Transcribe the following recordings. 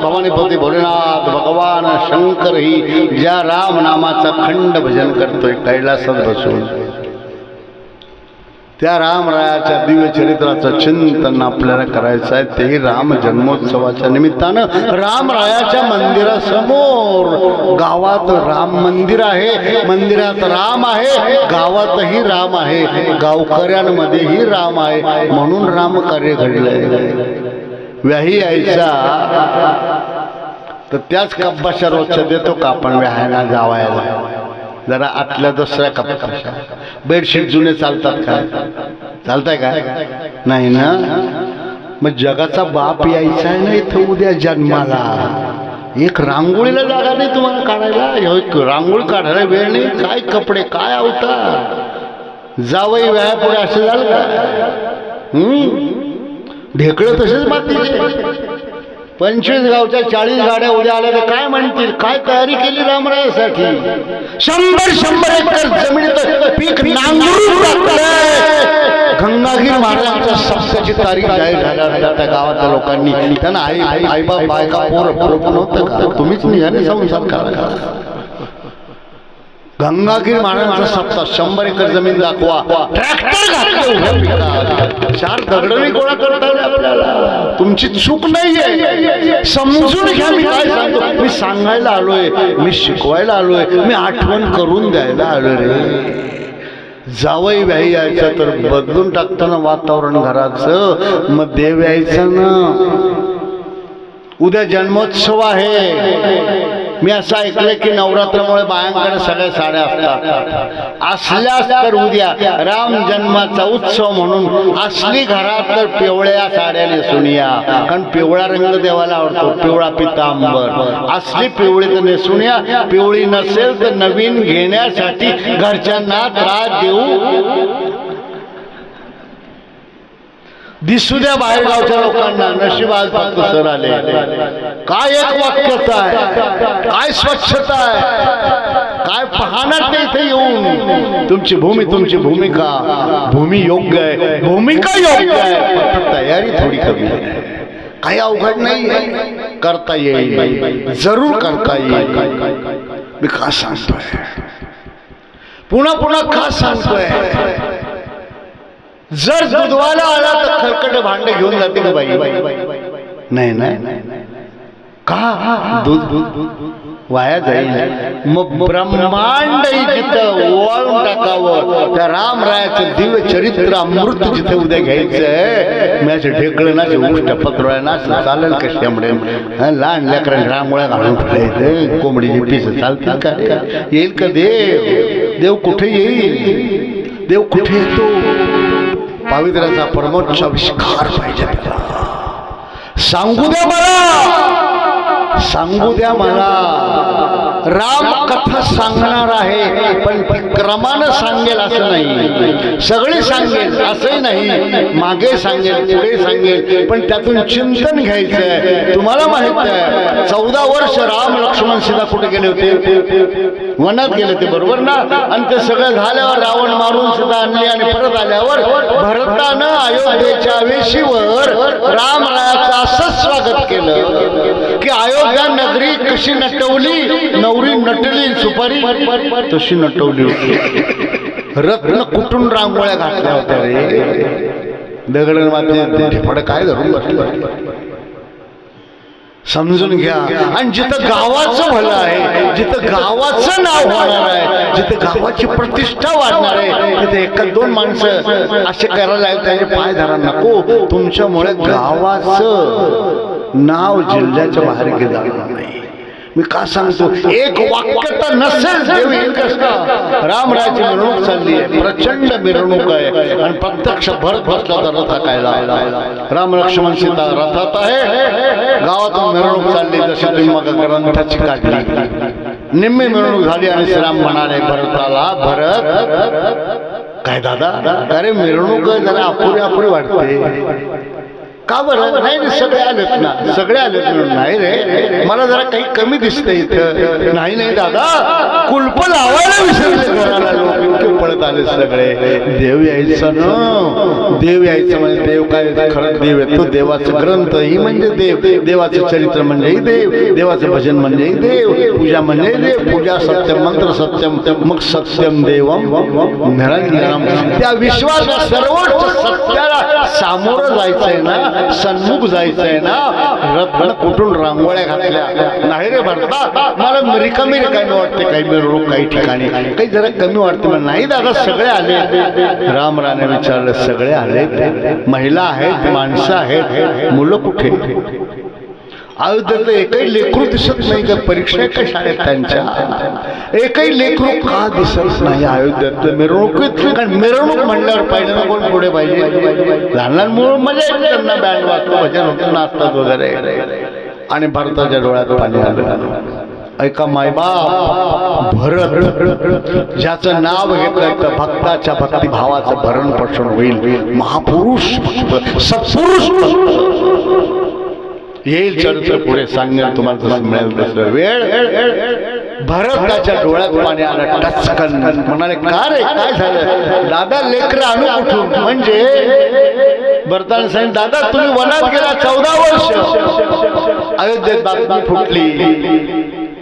भवानीपती भोलेनाथ भगवान शंकर ही ज्या राम नामाचा खंड भजन करतोय कैलासात बसून, त्या रामरायाच्या दिव्य चरित्राचं चिंतन आपल्याला करायचं आहे, तेही राम जन्मोत्सवाच्या निमित्तानं रामरायाच्या मंदिरासमोर. गावात राम मंदिर आहे, मंदिरात राम आहे, गावातही राम आहे, गावकऱ्यांमध्येही राम आहे, म्हणून राम कार्य घडलंय. व्याही यायचा तर त्याच कप्पाच्या रोजच्या देतो का आपण व्याहायला जावायला? जरा आतल्या दुसऱ्या कप्पाच्या. बेडशीट जुने चालतात का? चालताय का? नाही ना. मग जगाचा बाप यायचा आहे ना इथं उद्या जन्माला. एक रांगोळीला जागा नाही तुम्हाला काढायला, रांगोळी काढायला वेळ नाही. काय कपडे, काय अवतार, जावई व्याया पुढे असं झालं का? ढेकळं तसेच मातीचे. 25 गावच्या 40 गाड्या उद्या आल्या तर काय म्हणतील? काय तयारी केली रामरायासाठी? 100 एकर जमिनीत पीक नांगरून टाकलंय. गंगागीर महाराजांच्या सप्त्याची तारीख जाहीर झाल्या त्या गावातल्या लोकांनी. त्यांना आई बाप बायका पोर नव्हतं का? तुम्हीच निघाले संसार करा. गंगागीर महाराजांचा सप्ताह 100 एकर जमीन दाखवा. ट्रॅक्टर घातले, 4 दगडही गोळा करता आपल्याला. तुमची चूक नाहीये, समजून घ्या. मी काय सांगतो, मी सांगायला आलोय, मी शिकवायला आलोय, मी आठवण करून द्यायला आलोय रे. जावई व्याही यायचं तर बदलून टाकताना वातावरण घराचं. मग देव यायचा ना. उद्या जन्मोत्सव आहे. मी असं ऐकलंय की नवरात्रामुळे बायांकडे सगळ्या साड्या असतात. असल्यास तर उद्या राम जन्माचा उत्सव म्हणून असली घरात तर पिवळ्या साड्या नेसून या. कारण पिवळा रंग देवाला आवडतो, पिवळा पितांबर. असली पिवळी तर नेसून या. पिवळी नसेल तर नवीन घेण्यासाठी घरच्यांना त्रास देऊ दिसू द्या बाहेर गावच्या लोकांना. नशीब आज फक्त सर आले. काय एक वाक्यता आहे, काय स्वच्छता आहे, काय पाहणार ते इथे येऊन. तुमची भूमी, तुमची भूमिका, भूमी योग्य आहे, भूमिका योग्य आहे, फक्त तयारी थोडी कमी आहे. काही अवघड नाही, करता येईल, जरूर करता येईल. मी का सांगतोय, पुन्हा पुन्हा का सांगतोय? जर दुधवाला आला तर खरकट भांडे घेऊन जाते का बाई? नाही नाही. का? दूध वाया जाईल. मग ब्रह्मांड जिथं ओवाळून टाकावं, त्या रामरायाचं दिव्य चरित्र अमृत जिथे उद्या घ्यायचंय. माझे ढेकळं ना, उष्ट पत्र ना, चालेल कशामुळे? लहान लेकरांनी रांगोळ्या घालून ठेवायचं, कोंबडीची पीस चालतील का? येईल का देव? देव कुठे येईल? देव कुठे येतो? पावित्र्याचा परमोच्च आविष्कार पाहिजे त्याला. सांगू द्या मला, सांगू द्या मला. राम कथा सांगणार आहे, पण क्रमानं सांगेल असं नाही. सगळी सांगेल असंही नाही, मागे सांगेल, पुढे सांगेल, पण त्यातून चिंतन घ्यायचंय. तुम्हाला माहित आहे 14 वर्ष राम लक्ष्मण सीता कुठे गेले होते? वनात गेले होते, बरोबर ना? आणि ते सगळं झाल्यावर रावण मारून सीता आणली आणि परत आल्यावर भरतानं अयोध्येच्या वेशीवर रामरायाचं असं स्वागत केलं की अयोध्या नगरी कशी नटवली, नवरी नटली, सुपारी तशी नटवली होती. रत्न कुठून रांगोळ्या घातल्या होत्या रे. दगड माते ढेपड काय धरून बसलं. समजून घ्या. आणि जिथं गावाचं भलं आहे, जिथं गावाचं नाव होणार आहे, जिथं गावाची प्रतिष्ठा वाढणार आहे, तिथे 1-2 माणसं असे करायला लागले, त्यांचे पाय धरा नको. तुमच्यामुळे गावाचं नाव जिल्ह्याच्या बाहेर गेलं नाही. मी का सांगतो, एक वाक्य तर नसेल देव येईल कसं? रामरायाची मिरवणूक चालली आहे, प्रचंड मिरवणूक आहे. आणि प्रत्यक्ष भरत बसला तर रथ हाकायला. राम लक्ष्मण सीता रथात आहे, गावातून मिरवणूक चालली. जशी तुम्ही मग ग्रंथाची काढली, निम्मी मिरवणूक झाली आणि श्रीराम म्हणाले भरताला, भरत काय दादा, अरे मिरवणूक जरा अपुरी वाटते का बरं? नाही सगळे आलेत ना, सगळे आलेत म्हणून. नाही रे, मला जरा काही कमी दिसतंय इथं. नाही दादा, कुलप लावायला विसरले घराला, लोक इतके पळत आले सगळे. देव यायचं ना, देव यायचं म्हणजे देव काय खरं देव येतो. देवाचं ग्रंथ ही म्हणजे देव, देवाचं चरित्र म्हणजेही देव, देवाचं भजन म्हणजेही देव, पूजा म्हणजे देव, पूजा सत्यम, मंत्र सत्यम, मग सत्यम देवम निरंजनम. त्या विश्वाच्या सर्वोच्च सत्याला सामोरं जायचंय ना, सन्मुख जायचंय ना. रत्न कुठून रांगोळ्या घातल्या नाही रे भरता, मला रिकामी वाटते काही मिरवणूक काही ठिकाणी, काही जरा कमी वाटते. पण नाही दादा, सगळे आले. राम राणे विचारलं, सगळे आले, महिला आहेत, माणसं आहेत, मुलं कुठे? अयोध्येतलं एकही लेकरू दिसत नाही का? परीक्षा का शाळेत त्यांच्या एकही लेकरू का दिसत नाही अयोध्येतलं मिरवणुकीत? कारण मिरवणूक म्हणल्यावर पाहिजे ना कोण पुढे पाहिजे. लहान लहान मुलं मजा येते त्यांना, बँड वाजतो, भजन होतं, नाचतात वगैरे. आणि भारताच्या डोळ्यात पाणी आलं. ऐका मायबाप, भरत ज्याचं नाव घेतलं तर भक्ताच्या भक्तिभावाचं भरण पोषण होईल. महापुरुष, सत्पुरुष येईल. चरित्र पुढे सांगेल तुम्हाला, तसं मिळेल तसं वेळ. भरताच्या डोळ्यात पाणी आलं, टचकन म्हणाले, का रे काय झालं? दादा लेकरं आणू कुठून? म्हणजे भरताने सांगितलं, दादा तुम्ही वनात गेला 14 वर्ष, अयोध्येत बातमी फुटली,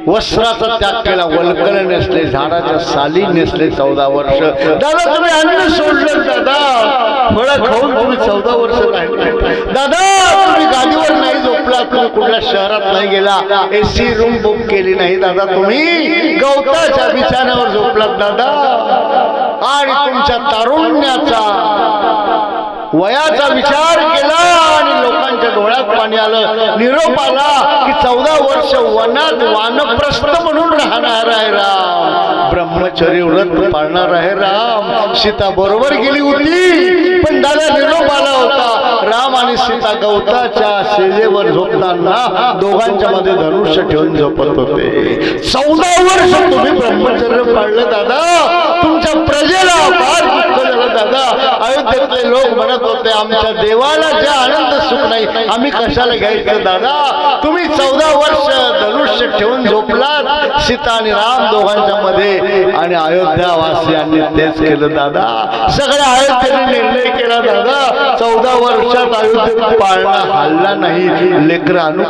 वस्त्राचा त्याग केला, वल्कल नेसले, झाडाच्या साली नेसले 14 वर्ष. दादा तुम्ही अन्न सोडलं, दादा फळं खाऊन तुम्ही 14 वर्ष राहिले. दादा तुम्ही गादीवर नाही झोपला, तुम्ही कुठल्या शहरात नाही गेला, एसी रूम बुक केली नाही, दादा तुम्ही गवताच्या बिछाण्यावर झोपलात दादा. आणि तुमच्या तारुण्याचा वयाचा विचार केला आणि लोकांच्या डोळ्यात पाणी आलं. निरोप आला की 14 वर्ष वनात वानप्रस्थ म्हणून राहणार आहे राम, ब्रह्मचर्य व्रत पाळणार आहे राम. सीता बरोबर गेली होती, पण दादा निरोप आला होता. राम आणि सीता गवताच्या शेजेवर झोपताना दोघांच्या मध्ये धनुष्य ठेवून झोपत होते. 14 वर्ष तुम्ही ब्रह्मचर्य पाळलं दादा, तुमच्या प्रजेला फार दुःख झालं दादा. अयोध्येतले लोक म्हणत होते, आमच्या देवाला जे आनंद सुख नाही, आम्ही कशाला घ्यायचं दादा? तुम्ही 14 वर्ष धनुष्य ठेवून झोपलात, सीता आणि राम दोघांच्या मध्ये. आणि अयोध्यावासियांनी तेच केलं दादा. सगळ्या अयोध्येने निर्णय केला दादा, 14 वर्षात अयोध्येत पाळणा हल्ला नाही. लेकरं आणू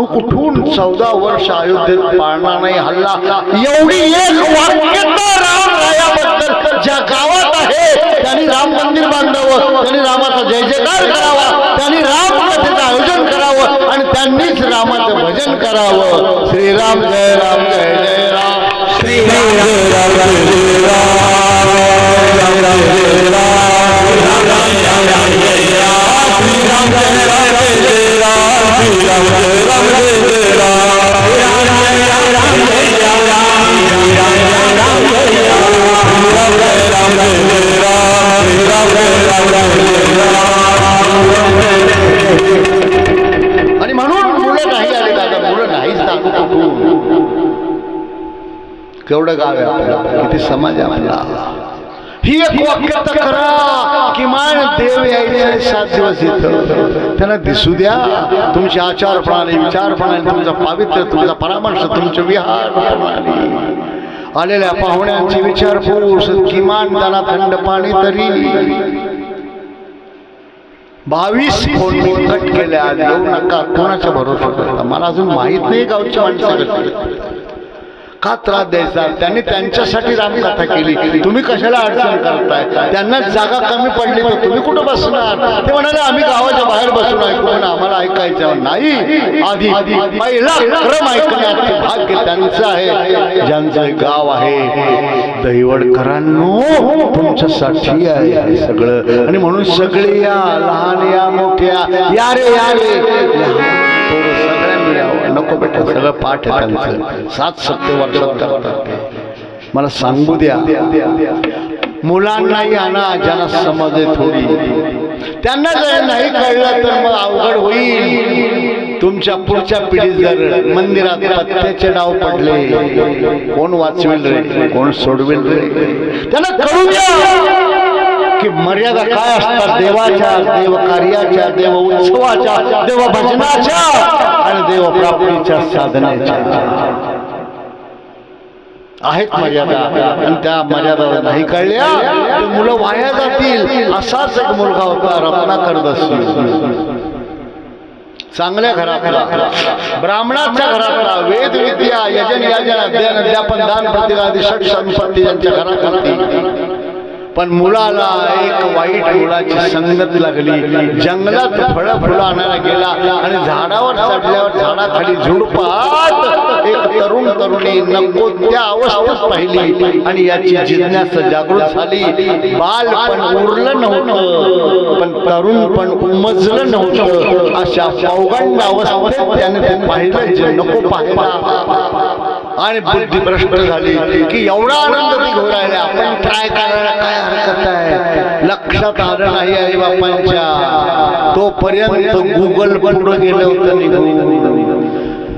कुठून? 14 वर्ष अयोध्येत पाळणा नाही हल्ला. एवढी एक वाक्यता राम रायाबद्दल ज्या गावात आहे त्यांनी राम मंदिर बांधावं, त्यांनी रामाचा जय जयकार करावा, त्यांनी रामकथेचं आयोजन करावं आणि त्यांनीच रामाचं भजन करावं. श्रीराम जय राम, जय जय राम, श्रीराम जय राम, जय राम, राम राम जय राम, राम राम जय राम, जय राम, श्रीराम जय राम, जय राम, श्रीराम जय राम, जय राम, राम राम जय राम, श्रीराम जय राम, जय राम, जय राम, जय राम, श्रीराम जय राम, जय राम. आणि म्हणून मुलं नाही आले दादा, मुलं नाहीच सांगू कुठून. केवढं गाव आहे आपल्याला, किती समाज आहे आपला. ही एक वाक्यता करा, किमान देव यायचे 7 दिवस इथं, त्यांना दिसू द्या. तुमची आचार प्रणाली, विचार प्रणाली, तुमचा पावित्र्य, तुमचा परामर्श, तुमचे विहार प्रणाली, आलेल्या पाहुण्यांची विचारपूस, किमान त्यांना थंड पाणी तरी. 22 फोन मी कट केल्या, येऊ नका, कोणाच्या भरोसा करता? मला अजून माहित नाही गावची माणसं का त्रास द्यायचा. त्यांनी त्यांच्यासाठी रामकथा केली, तुम्ही कशाला अडचण करताय? त्यांना जागा कमी पडली तर तुम्ही कुठं बसणार? ते म्हणाले आम्ही गावाच्या बाहेर बसून ऐकू, पण आम्हाला ऐकायचं नाही. आधी पहिला क्रम ऐकण्याचे भाग्य त्यांचं आहे, ज्यांचं गाव आहे. दहिवडकरांनो, तुमच्यासाठी आहे सगळं. आणि म्हणून सगळे या, लहान या, मोठ्या या रे, या रे, सगळ्यांनी यावं. नको बेटा, सगळं पाठ आहे त्यांचं, 7-7 वर्षात करतात. मला सांगू द्या, मुलांनाही आणा ज्यांना समज आहे थोडी, त्यांना जर नाही कळलं तर मग अवघड होईल. तुमच्या पुढच्या पिढीत जर मंदिरात पत्त्याचे डाव पडले, कोण वाचवेल रे, कोण सोडवेल रे? त्यांना कळू द्या की मर्यादा काय असतात देवाच्या, देव कार्याच्या, देव उत्सवाच्या, देव भजनाच्या आणि देव प्राप्तीच्या साधनेच्या आहेत मर्यादा. आणि त्या मर्यादा नाही कळल्या तर मुलं वाया जातील. असाच एक मुलगा होता रत्नाकर दस्यू. चांगल्या घरातला, ब्राह्मणाच्या घरातला, वेद विद्या यजन याजन अध्ययन अध्यापन दान प्रतिगादी षट संपत्ती ज्यांच्या घरात होती. पण मुलाला एक वाईट मुलाची संगत लागली. जंगलात फळं फुलं आणायला गेला आणि झाडावर चढल्यावर झाडाखाली झुडपात एक तरुण तरुणी नको त्या अवस्थेत पाहिली आणि याची जिज्ञासा जागृत झाली. बालपण उरलं नव्हतं पण तरुण पण उमजलं नव्हतं. अशा पौगंड अवस्थेत त्याने ते पाहिलं जे नको पाहिलं आणि बुद्धी भ्रष्ट झाली की एवढा आनंद घेऊन राहिले. आपण ट्राय करायला काय हरकत आहे? लक्षात आलं नाही आई बापांच्या. तोपर्यंत गुगल पुढे गेलं होतं निघून.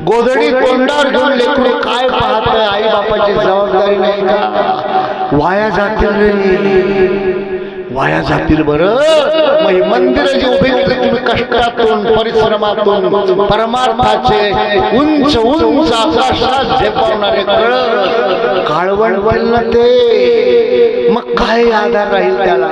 गोधडी तोंडावर घेऊन लेकरू काय पाहत? आई बापाची जबाबदारी नाही का? वाया जातील रे, वाया जातील. बरं मग मंदिर जे उभे केले तुम्ही कष्टातून परिश्रमातून परमार्थाचे उंच उंच आकाशात झेपावणारे कळ काळवण बनलं ते मग काय आधार राहील त्याला?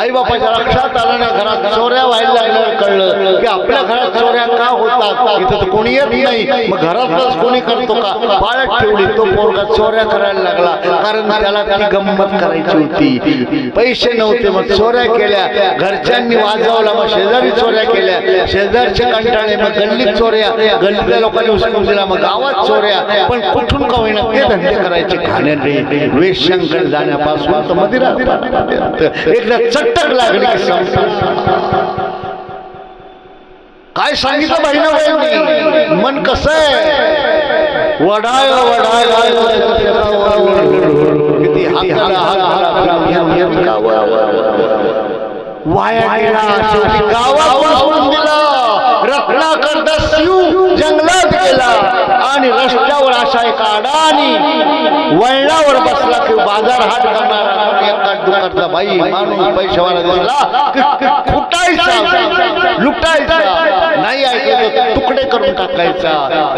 आई बापाच्या लक्षात आलं नाही. घरात चोऱ्या व्हायला लागल्यावर कळलं की आपल्या घरात चोऱ्या का होतात, इथं तर कोणी येत नाही. मग घरातच कोणी करतो का? पाळत ठेवली. तो पोरगा चोऱ्या करायला लागला कारण त्याला ती गंमत करायची होती. पैसे नव्हते मग चोऱ्या केल्या. घरच्यांनी वाजवला मग शेजारी चोऱ्या केल्या. शेजारचे कंटाळे मग गल्लीत चोऱ्या. गल्लीतल्या लोकांनी उचलून दिला मग गावात चोऱ्या. पण कुठून का होईना ते धंदे करायचे. खाण्याने वेश्यांकडे जाण्यापासून तर मदिरा एकदा चटक लागली की काय सांगितलं बहिणी मन कसं आहे? वडाय वडाय किती वाया गेला. शेवटी गावात सोडून दिला. रत्नाकर दस्यू जंगलात गेला आणि रस्त्यावर अशा एका अडाणी वळणावर बसला की बाजार हाट करणारा एका दुकानचा बाई माणूस पैशावाला दिसला. फुटायचा, लुटायचा, नाही ऐकलं तुकडे करून टाकायचा.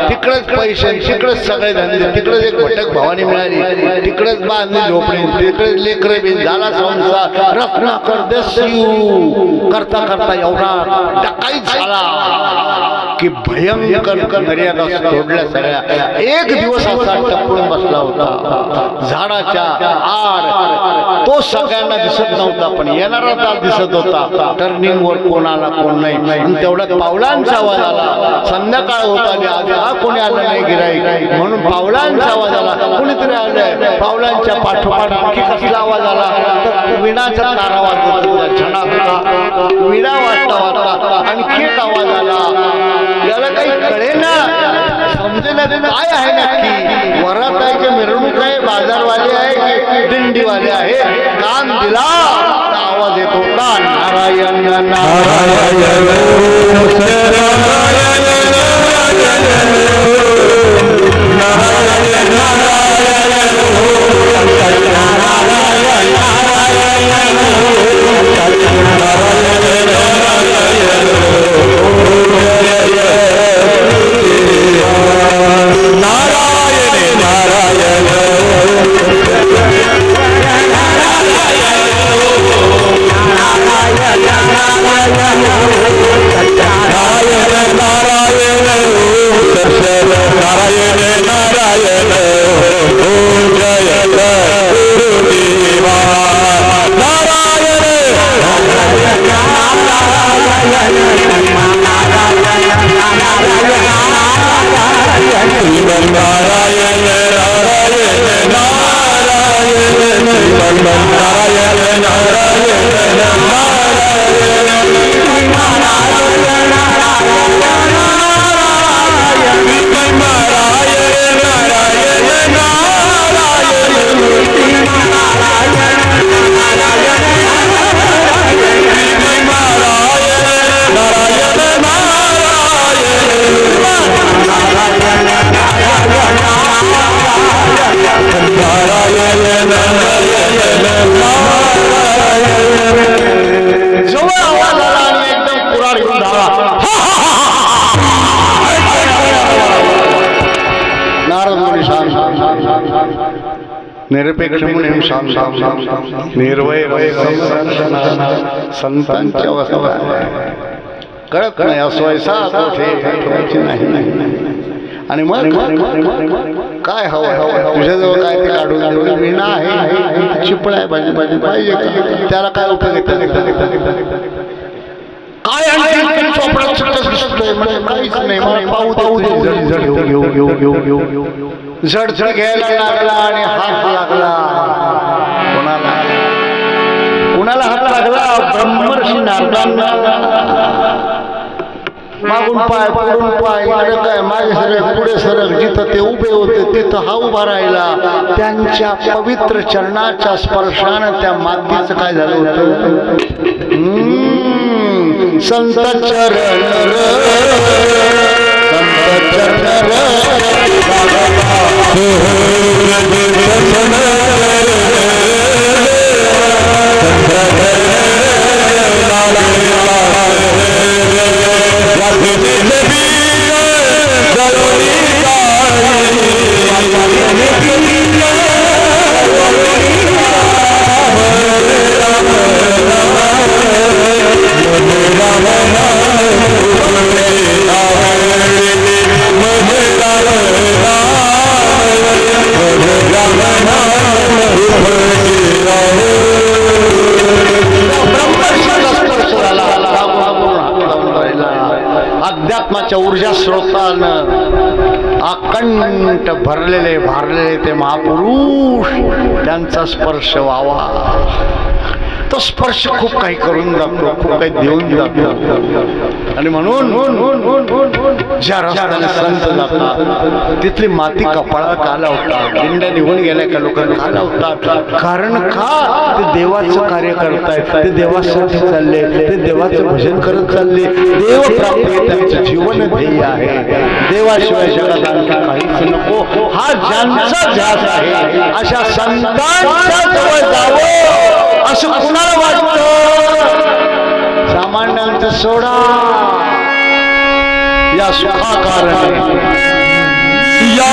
तिकडेच पैसे, तिकडेच सगळे धंदे, तिकडेच एक भटक भवानी मिळाली, तिकडेच बांधली झोपडी, तिकडेच लेकरे बिन झाला संसार. रत्नाकर दस्यू करता करता एवढा डकाईत झाला की भयंकर मर्यादा सोडल्या सगळ्या. एक दिवस असा टपळून बसला होता झाडाच्या आड. तो सगळ्यांना दिसत नव्हता पण येणारा तार दिसत होता. टर्निंग वर कोण आला कोण नाही. आणि तेवढ्यात पावलांचा आवाज आला. संध्याकाळ होत आली. आधी कोणी आलं नाही गिराईक म्हणून पावलांचा आवाज आला. कोणीतरी आलंय. पावलांच्या पाठोपाठ आणखी कसला आवाज आला तर विणाचा तारा वाजत होता. झणाका विणा वाजता वाजता आणखी एक आवाज आला. याला काही कळेना, समजेना काय आहे नक्की. वरात आहे की मिरवणूक आहे, बाजारवाले आहे की दिंडीवाले आहे. कान दिला आवाज येत होता नारायण नारायण नारायण नारायण निरपेक्ष म्हणून शांत निर्वय संतांची अवस्था कळत नाही असवायचा ठेवायची नाही. आणि मग काय हवं तुझ्याजवळ काय ते काढून देऊ मी नाही चिपळाय पाहिजे त्याला काय उपयोग काय काहीच नाही झडझड घ्यायला लागला आणि हात लागला. कोणाला हात लागला? ब्रह्मर्षी नारदांना. मागून पाय पुढून पाय काय मागे सरक पुढे सरक जिथं ते उभे होते तिथं हा उभा राहिला. त्यांच्या पवित्र चरणाच्या स्पर्शानं त्या मातीचं काय झालं होतं? संत चरण संत चरण अध्यात्माच्या ऊर्जा स्रोतानं अखंड भरलेले भारलेले ते महापुरुष त्यांचा स्पर्श व्हावा. तो स्पर्श खूप काही करून जातो, खूप काही देऊन जातो. आणि म्हणून ज्या रस्त्याने संत जातात तिथली माती कपाळाला का लावतात? दिंड्या निघून गेल्या का लोक का लावतात? कारण का? ते देवाचं कार्य करतायत, ते देवासाठी चालले, ते देवाचं भजन करत चालले. देव प्राप्ती त्यांचं जीवन ध्येय आहे. देवाशिवाय जगात आणखी काहीच नको हा ज्यांचा ध्यास आहे अशा संतांच्या जवळ जावं असं कुणाला वाटतं? सामान्यांचं सोडा. या सुखाकारणे या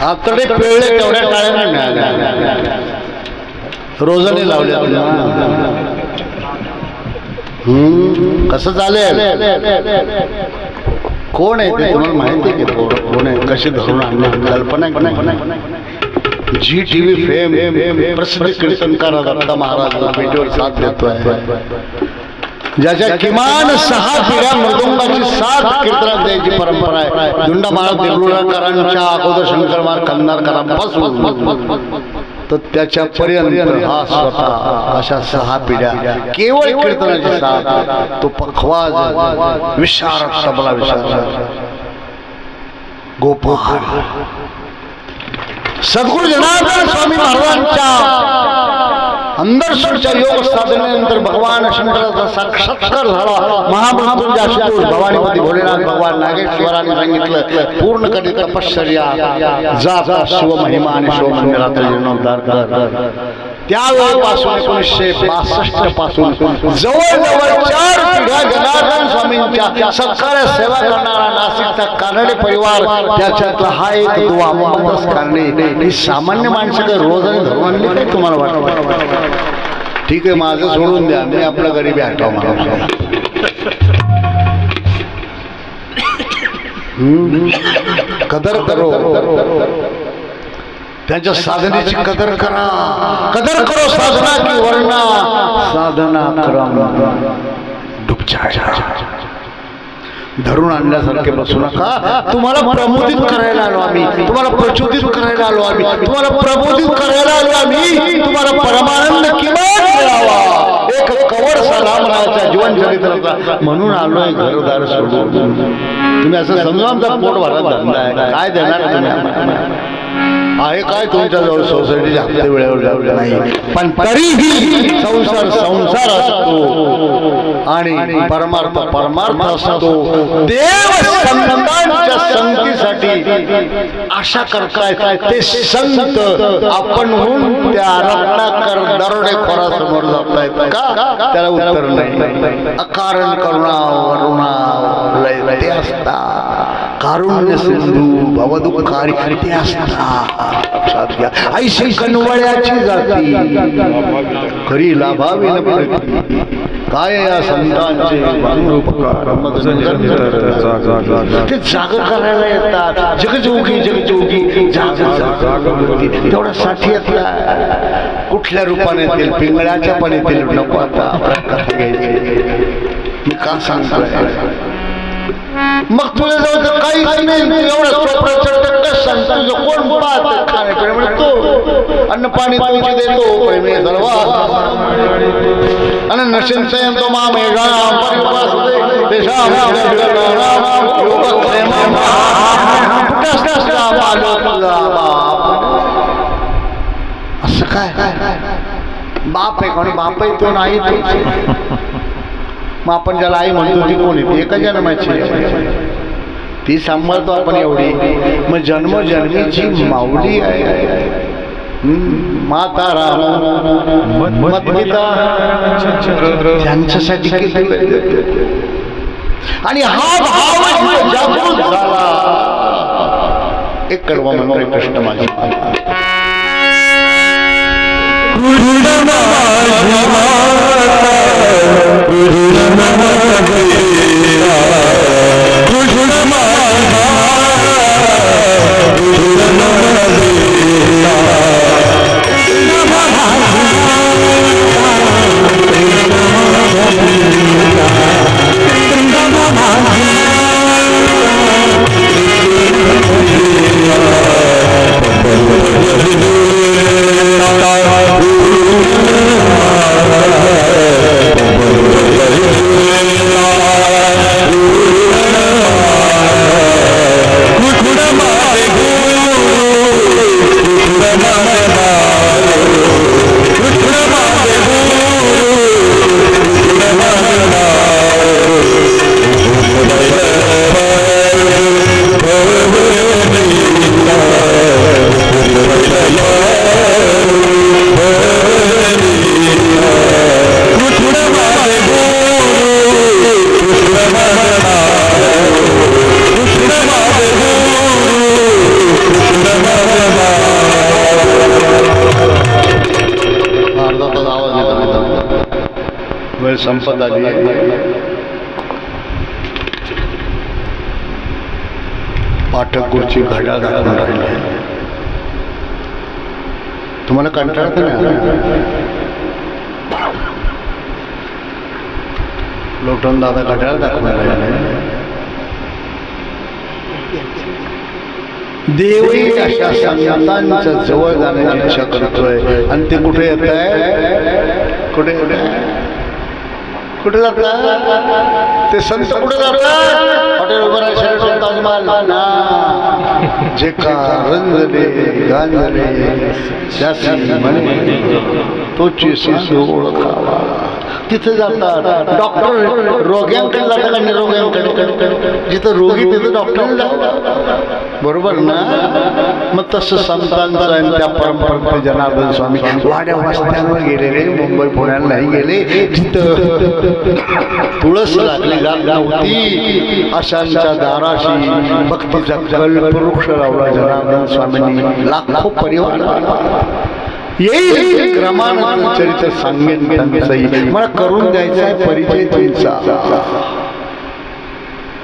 आतडे पिळले तेवढ्या टाळ्या मिळाल्या, रोजाने लावले. कसं चालेल? कोण आहे ते तुम्हाला माहिती आहे की कोण आहे? कशी धरून आणणे कल्पना नाही. जी टीव्ही फेम प्रसिद्ध कीर्तनकार दत्ता महाराज पेटीवर साथ देतोय, ज्याच्या किमान 6 पिढ्या मृदुंगाची 7 कीर्तनात द्यायची परंपरा आहे. दुंडा महाराज देगलूरकरांच्या अगोदर शंकर महाराज कंधारकरांपासून तर त्याच्यापर्यंत हा स्वतः अशा 6 पिढ्या केवळ कीर्तनाची साथ. तो पखवाज विशारद तबला विशारद गोपाळ सद्गुरु जनार्दन स्वामी महाराजांच्या अंदरसूरच्या योग साधनेनंतर भगवान शंकराचा साक्षात्कार झाला. महामृत्युंजय आशुतोष भवानीपती भोलेनाथ भगवान नागेश्वरांनी सांगितलं, पूर्ण कधी तपश्चर्या जा शिवमहिमा आणि शिवमंदिराचा जीर्णोद्धार कर. त्यावेळेपासून 1962 पासून जवळजवळ 4 पिढ्या जनार्दन स्वामींच्या सत्कार्य सेवा करणारा नाशिकचा कानडे परिवार, त्याच्यातला हा एक दुवा मोहम्मद कानडे. ही सामान्य माणसं काही रोज आणि धरून आणली काही तुम्हाला वाटतं? ठीक आहे, माझं सोडून द्या, मी आपल्या गरीबी हटवा मला. कदर करो, त्यांच्या साधनेची कदर करा. कदर करो साधना की वरना साधना क्रम डूब जाएगा. धरून आणल्यासारखे बसू नका. तुम्हाला प्रबोधित करायला आलो आम्ही, तुम्हाला प्रचोदित करायला आलो आम्ही, तुम्हाला प्रबोधित करायला आलो आम्ही. तुम्हाला परमानंद किमान मिळावा, एक कवर साला म्हणायचा जीवनचरित्राचा म्हणून आलोय घरदार सोडून. तुम्ही असं समजा आमचा पोट भरत धंदा आहे, काय देणार तुम्ही? आहे काय तुमच्याजवळ? सोसायटीचे हप्ते वेळेवर नाही, पण तरीही संसार संसार असतो आणि परमार्थ परमार्थ असतो. देव संतांच्या संगतीसाठी आशा करताय ते संत आपणहून त्या रत्नाकर दरोडेखोरासमोर जातायत का? त्याला उत्तर नाही. अकारण करुणा वरुणा लय असता, कारुण्य सिंधू भवदुःखारी ते असता. लक्षात घ्या, ऐशी कनवळ्याची जाती खरी लाभावी न पडती. काय या संतांचे ते जागर करायला येतात. जगजोगी जगजोगी जागृती तेवढा साठी येतला. कुठल्या रूपाने येतील? पिंगळ्याच्या पण येतील. नको आता मी का सांगतोय? मग तुला जाऊ तर काहीच नाही. एवढं प्रचंड सांग तुझं कोण पाहत खाण्यापिणे तो अन्न पाणी तुझे देतो प्रेमी सर्व आणि नशीन संयम तो मामेगा असं काय बाप आहे कोणी? बाप आहे तो नाही. मग आपण ज्याला आई म्हणतो ती कोणी? ती एका जन्माची ती सांभाळतो आपण एवढी. मग जन्मजन्मीची माऊली आहे. माता राम मतपिता त्यांच्यासाठी आणि हा भाव जागृत झाला. एक कडवा मंत्र कृष्ण माझी वेळ संपत आली पाठक गुरुची घड्याळ दाखवून राहिले तुम्हाला कंटाळा तर नाही लोटन दादा घड्याळ दाखवून राहिले देवही अशा संतांच्या जवळ जाण्याची इच्छा करतोय आणि ते कुठे येत आहे कुठे कुठे जातात ते संत कुठे जातात हॉटेल उभं शरीर ताजमहाल ना जे का रंजले गांजले जासी म्हणे तोची शिशू ओळखावा तिथे जातात डॉक्टर रोग्यांकडे जातात का निरोग्यांकडे जिथं रोगी तिथं डॉक्टर जातात बरोबर ना मग तसं संतांचं आणि त्या परंपरेचे जनार्दन स्वामी वाड्या वस्त्यांवर गेलेले मुंबई पुण्याला नाही गेले जिथं तुळस लागली जात नव्हती अशांच्या दाराशी भक्तीचा कल्पवृक्ष लावला जनार्दन स्वामींनी लाखो परिवार येईल क्रमानं चरित्र सांगेन त्यांचंही मला करून द्यायचा आहे परिचय तुमचा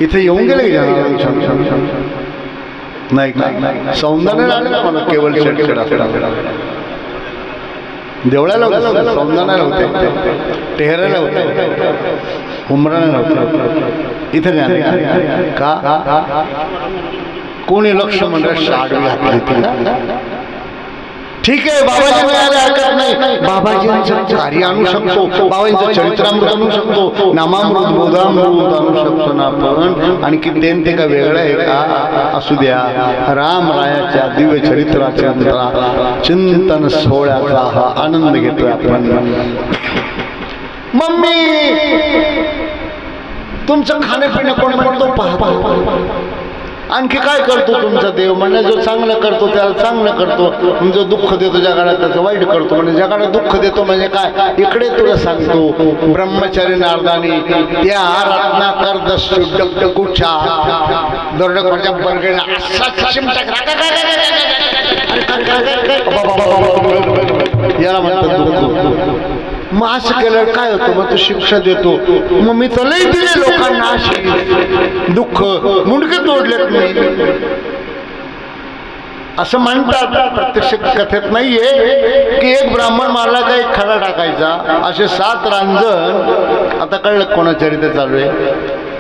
इथे येऊन गेले जनार्दन नाही सौंदर्य आले ना मला केवळ देवळाला होते सौंदर्याला होते टेहराला होते उमराला होते इथे नाही का कोणी लक्ष म्हणजे शाडवी घातली ठीक आहे बाबाजी मिळायला हरकत नाही बाबाजींचं कार्य आणू शकतो बाबाजींचं चरित्रामृत आणू शकतो नामामृत बोधामृत आणू शकतो ना आपण आणि की ते का वेगळं आहे का असू द्या रामरायाच्या दिव्य चरित्राच्या चिंतन सोहळ्याचा हा आनंद घेतोय आपण मम्मी तुमचं खाणेपिणं कोण म्हणतो पहा आणखी काय करतो तुमचा देव म्हणजे जो चांगलं करतो त्याला चांगलं करतो जो दुःख देतो जगाला त्याचं वाईट करतो म्हणजे जगाला दुःख देतो म्हणजे काय इकडे तुला सांगतो ब्रह्मचारी नारदानी त्या रत्नाकर दस्युच्या दर्डकरच्या बरगेला याला म्हणतात दुःख मग असं केलं काय होतं मग तू शिक्षा देतो मग मी तर लई दिले लोकांना अशी दुःख मुंडके तोडलेत नाही असं म्हणतात प्रत्यक्ष कथेत नाहीये की एक ब्राह्मण मारला का एक खडा टाकायचा असे 7 रांजण आता कळलं कोणाच्या चरित्र चालू आहे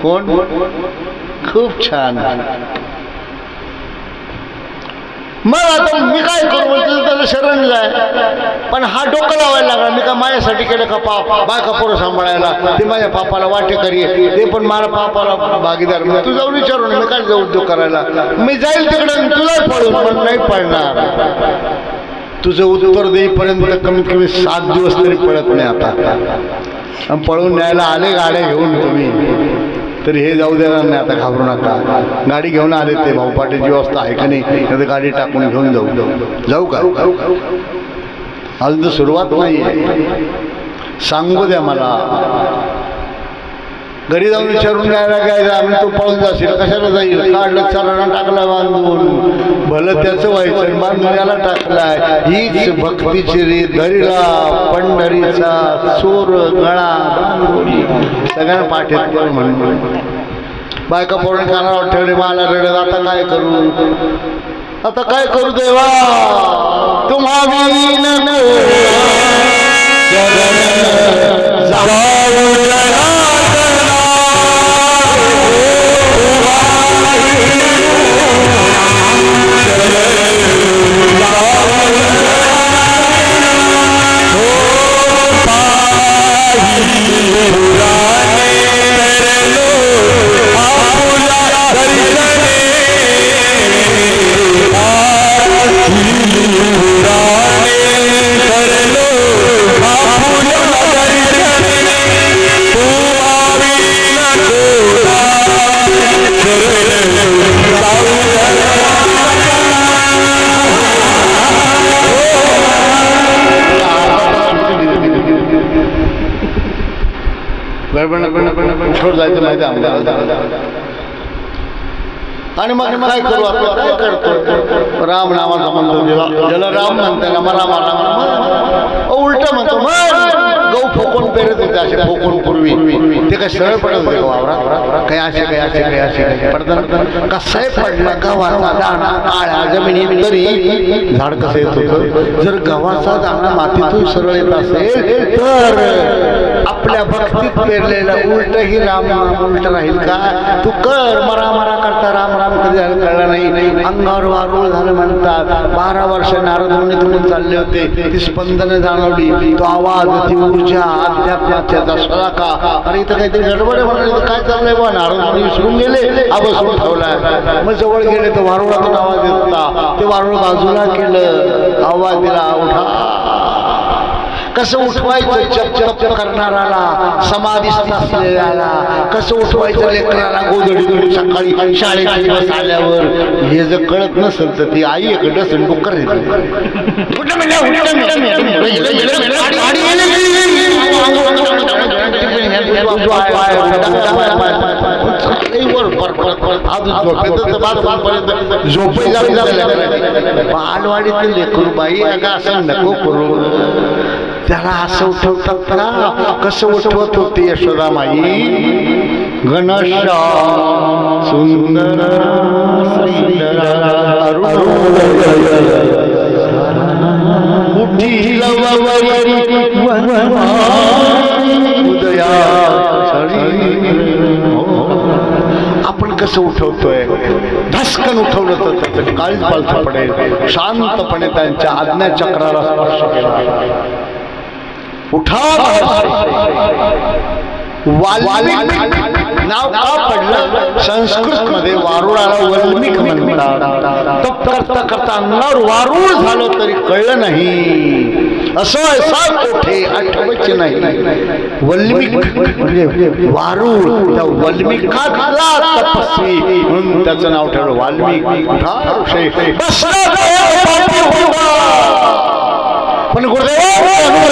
कोण खूप छान मग आता मी काय करू म्हणतो त्याला शरण जाय पण हा डोकं लावायला लागला मी का माझ्यासाठी केलं का पाप बायका पोरं सांभाळायला ते माझ्या पापाला वाटेकरी ते पण मला पापाला भागीदार तू जाऊन विचारू ना मी काय जाऊ उद्योग करायला मी जाईल तिकडे तुला पळून पण नाही पळणार तुझं उत्तर देईपर्यंत कमीत कमी 7 दिवस तरी पळत नाही आता पळून न्यायला आले गाड्या घेऊन तुम्ही तरी हे जाऊ देणार नाही आता घाबरू नका गाडी घेऊन आले ते भाऊ पाटीलची व्यवस्था आहे का नाही गाडी टाकून घेऊन जाऊ का अजून तर सुरुवात नाही सांगू द्या मला घरी जाऊन विचारून घ्यायला घ्यायला आम्ही तो पळून जाशील कशाला जाईल काढलं चरणा टाकला बांधून भलं त्याचं व्हायचं बांधून याला टाकलाय हीच भक्तीची रीत धरीला पंढरीचा चोर गळा सगळ्यांना पाठीत म्हणून बायका पोरण कानावर ठेवले मला रडत आता काय करू देवा तुम्हा छोड जायचं माहिती आणि मग काय करू आपण काय करतो राम नामाचा मंत्र दिला ज्याला राम म्हणते ना राम उलट म्हणतो मग गौ फोकून पेरत होते असे फोकून पूर्वी ते काय सरळ पडत होते वावरात काही असे पडतात कसंही पडलं गव्हाचा दाणा काळ्या जमिनीत तरी झाड कसं येत होतं जर गव्हाचा दाणा मातीतून सरळ येत असेल तर आपल्या भक्तीत पेरलेलं उलट ही राम उलट राहील का तू कर मरा मरा करता राम राम कधी झालं कळलं नाही अंगावर वारुळ झालं म्हणतात 12 वर्ष नारद मुनी तुम्ही चालले होते ती स्पंदने जाणवली तो आवाज ती ऊर्जा अध्यात्माचा सलाका अरे इथं काहीतरी गडबड म्हणाले काय चाललंय बा नारद मुनी विसरून गेले हा बसून ठेवलाय मग जवळ गेले तर वारुळातून आवाज येत होता ते वारुळ बाजूला केलं आवाज दिला उठा कसं उठवायचं जप जप करणाराला समाधी असलेल्याला कसं उठवायचं लेकराला गोधडी सकाळी शाळेत दिवस आल्यावर हे जर कळत नसेल तर ती आई एक डसन डुक्कर बालवाडीतलं लेकरू बाई अगं असं नको करू त्याला असं उठवतात ना कसं उठवत होती यशोदा माई गणेश सुंदर आपण कसं उठवतोय धसकन उठवलं तर त्याचं काळीच पालथं पडेल शांतपणे त्यांच्या आज्ञाचक्राला स्पर्श केला उठा नाव का पडलं संस्कृत मध्ये वारुळाला वल्मिक म्हणतात तप करता करता अंगावर वारुळ झालं तरी कळलं नाही असं असा कोठे आठवायचे नाही वल्मिक म्हणजे वारुळ त्या वल्मिकातला तपस्वी म्हणून त्याचं नाव ठेवलं वाल्मिक पण गुरुदेव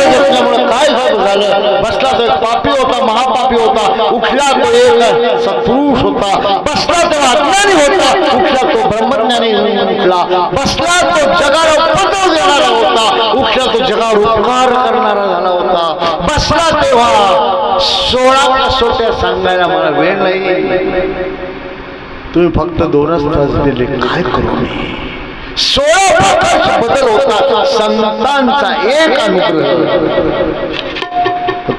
घेतल्यामुळे काय झालं बसला तो एक पापी होता महापापी होता उठला तो एक सत्पुरुष होता बसला तो अज्ञानी होता उठला तो ब्रह्मज्ञानी उठला बसला तो जगाला उपद्रव देणारा होता उठला तो जगावर उपकार करणारा झाला होता बसला तेव्हा 16 कसोट्या सांगायला मला वेळ नाही तुम्ही फक्त 2च तास दिले काय करू मी 16 प्रकारचे बदल होतात संतांचा एक अनुग्रह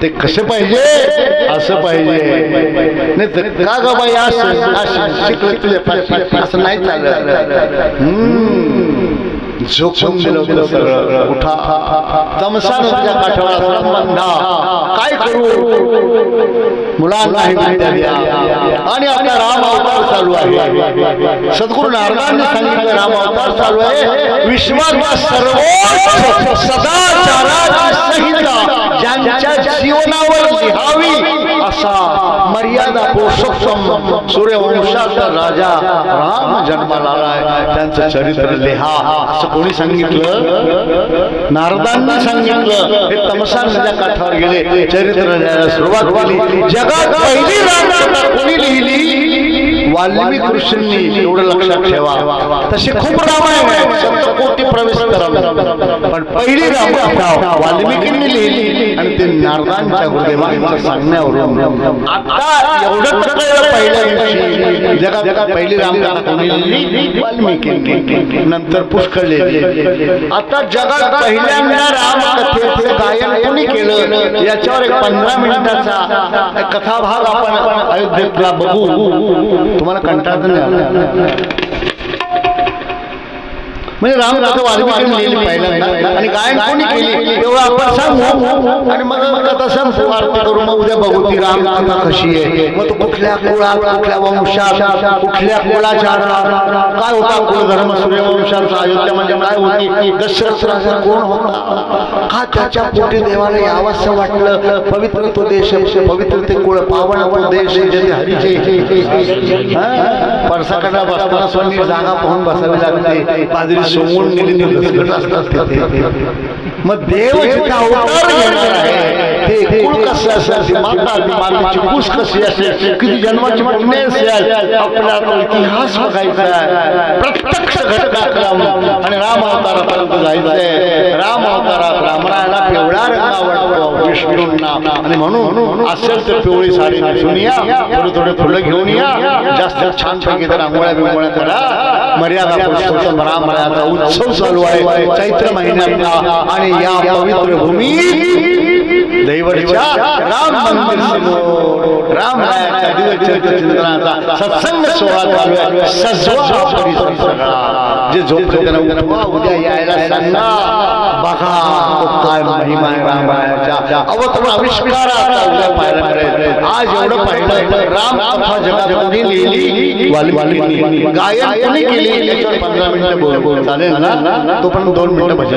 ते कसे पाहिजे असं पाहिजे नाही तर का ग बाई असं शिकलं तुझ्या असं नाही चाललं झोपून दिलं होतं सगळं उठा तमसा नदीच्या काठावर संबंधा काय करू मुलांना विद्या द्या आणि आता राम अवतार चालू आहे सद्गुरु नारदांनी सांगितलं राम अवतार चालू आहे विश्वातला सर्वोच्च सदाचाराची संहिता ज्यांच्या जीवनावर लिहावी असा मर्यादा पुरुषोत्तम सूर्यवंशाचा राजा राम जन्माला आलाय त्यांचं चरित्र लिहा असं कोणी सांगितलं नारदांनी सांगितलं हे तमसा नदीच्या काठावर गेले चरित्र लिहायला सुरुवात केली जगात पहिली रामकथा कोणी लिहिली वाल्मिक ऋषींनी एवढं लक्षात ठेवा तसे खूप रामायण आहे सप्तकोटी प्रविष्टरम पण पहिली रामकथा वाल्मिकींनी लिहिली आणि ते नारदांच्या गुरुदेवांच्या सांगण्यावरून आता एवढं कळलं पहिल्या दिवशी जगात पहिली रामकथा कोणी लिहिली वाल्मिकींनी नंतर पुष्कळ लिहिली आता जगात पहिल्यांदा रामकथेचे गायन कोणी केलं याच्यावर एक 15 मिनिटाचा कथाभाग आपण अयोध्येतला बघू तुम्हाला कंटाळत नाही म्हणजे रामकथा वाल्मिकींनी लिहिली पहिल्यांदा आणि गायन कोणी केली तेव्हा आपण सांगू आणि मग कथा सांगू आरती करू मग उद्या बघू ती रामकथा कशी आहे मग तो कुठल्या कुळात कुठल्या वंशात कुठल्या कुळाच्या काय होता कुलधर्म सूर्यवंशाचा अयोध्या म्हणजे काय होती दशरथ राजा कोण होता का त्याच्या पोटी देवाला यावंसं वाटलं पवित्र तो देश पवित्र ते कुळ पावन तो देश जेथे हरीचे परसाकडा बसताना स्वतः जागा पाहून बसावी लागते बाजरी सोमून गेली असतात तिथे मग देव जिथे अवतार घेणार आहे ते कुळ कसं असेल मातेची कुस कशी असेल किती जन्माची पुण्य असेल आपल्याला तो इतिहास बघायचा आहे प्रत्यक्ष घटनाक्रम आणि आणि राम अवतारापर्यंत जायचंय. राम अवतारात रामरायाला पिवळा रंग आवडतो विष्णूंना, आणि म्हणून असेल तर पिवळी साडी नेसून या, थोडे थोडे फुलं घेऊन या, जास्त छान पैकी तर आंघोळ्या बिंगोळ्या करा. मर्यादा पुरुषोत्तम रामरायाचा उत्सव चालू आहे चैत्र महिन्यातला, आणि या पवित्र भूमीत दैवतच्या राम मंदिर समोर रामरायाच्या दिव्य चिंतनाचा सत्संग सोहळा चालू आहे. सजवा परिसर सगळा. जे झोपले त्यांना उठवा, उद्या यायला सांगा. बघा तो काय महिमा आहे रामरायाच्या. अवतरण आविष्काराचा उद्या पाहायला मिळेल. आज एवढं पाहिलं राम कथा जगामध्ये लिहिली वाल्मिकींनी, गायन कोणी केली याच्यावर 15 मिनिटं बोल चालेल ना. तो पण 2 मिनिटं भजन.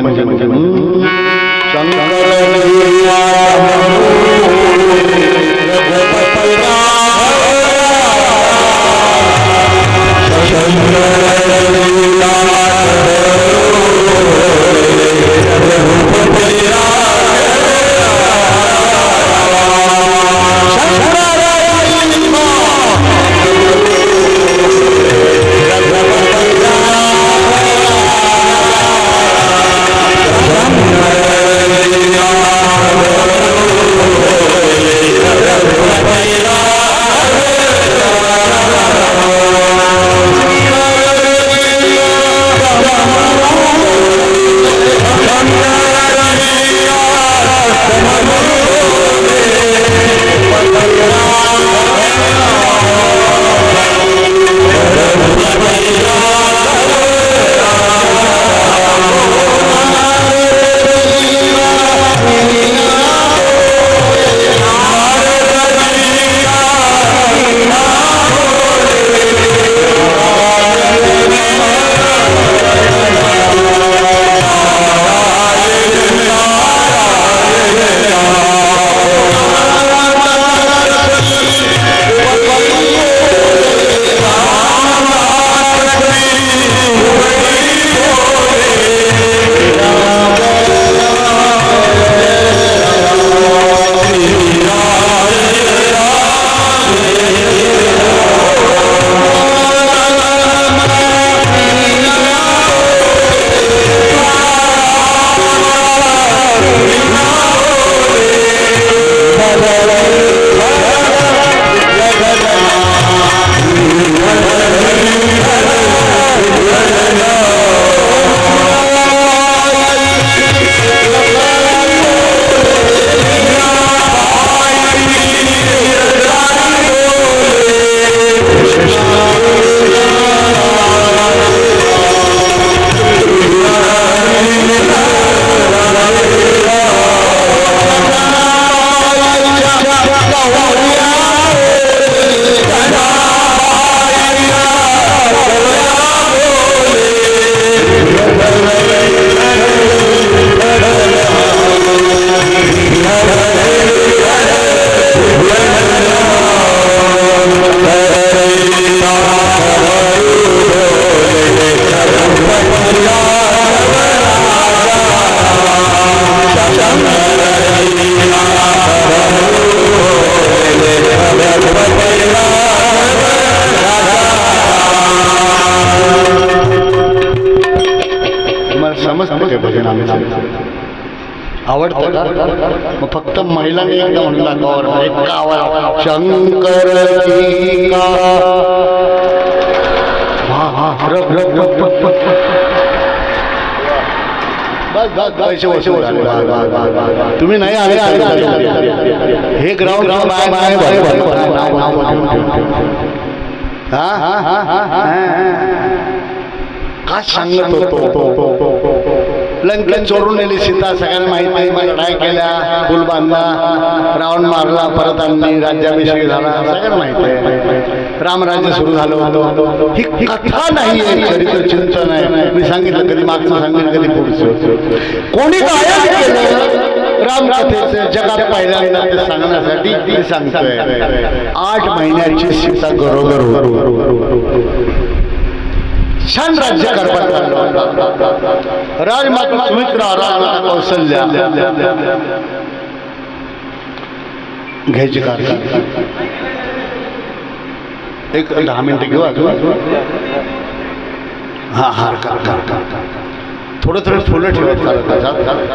आवडतं का? मग फक्त महिलांनी एकदा म्हणून दाखवावर एक आवाज शंकर तुम्ही नाही आले. हे ग्राउंड काय सांगत होतो. लंकेत चोरून नेली सीता, सगळ्यांना माहिती. लढाई केल्या, पूल बांधला, रावण मारला, परत आणली, राज्याभिषेक झाला, सगळ्यांना माहिती आहे. रामराज्य सुरू झालं होतं. ही कथा नाही आहे, चरित्र चिंतन आहे. मी सांगितलं कधी मागचं सांगेन, कधी पुढचं. कोणी गायन केलं रामकथेचं जगात पहिल्यांदा ते सांगण्यासाठी मी सांगतोय. 8 महिन्याची सीता गरोदर छान राज्य करतात. राजमाता सुमित्रा, राजमाता कौशल्या घ्यायची का? एक 10 मिनिटं घेऊ. हा हार थोडं थोडं फुलं ठेवत चालत,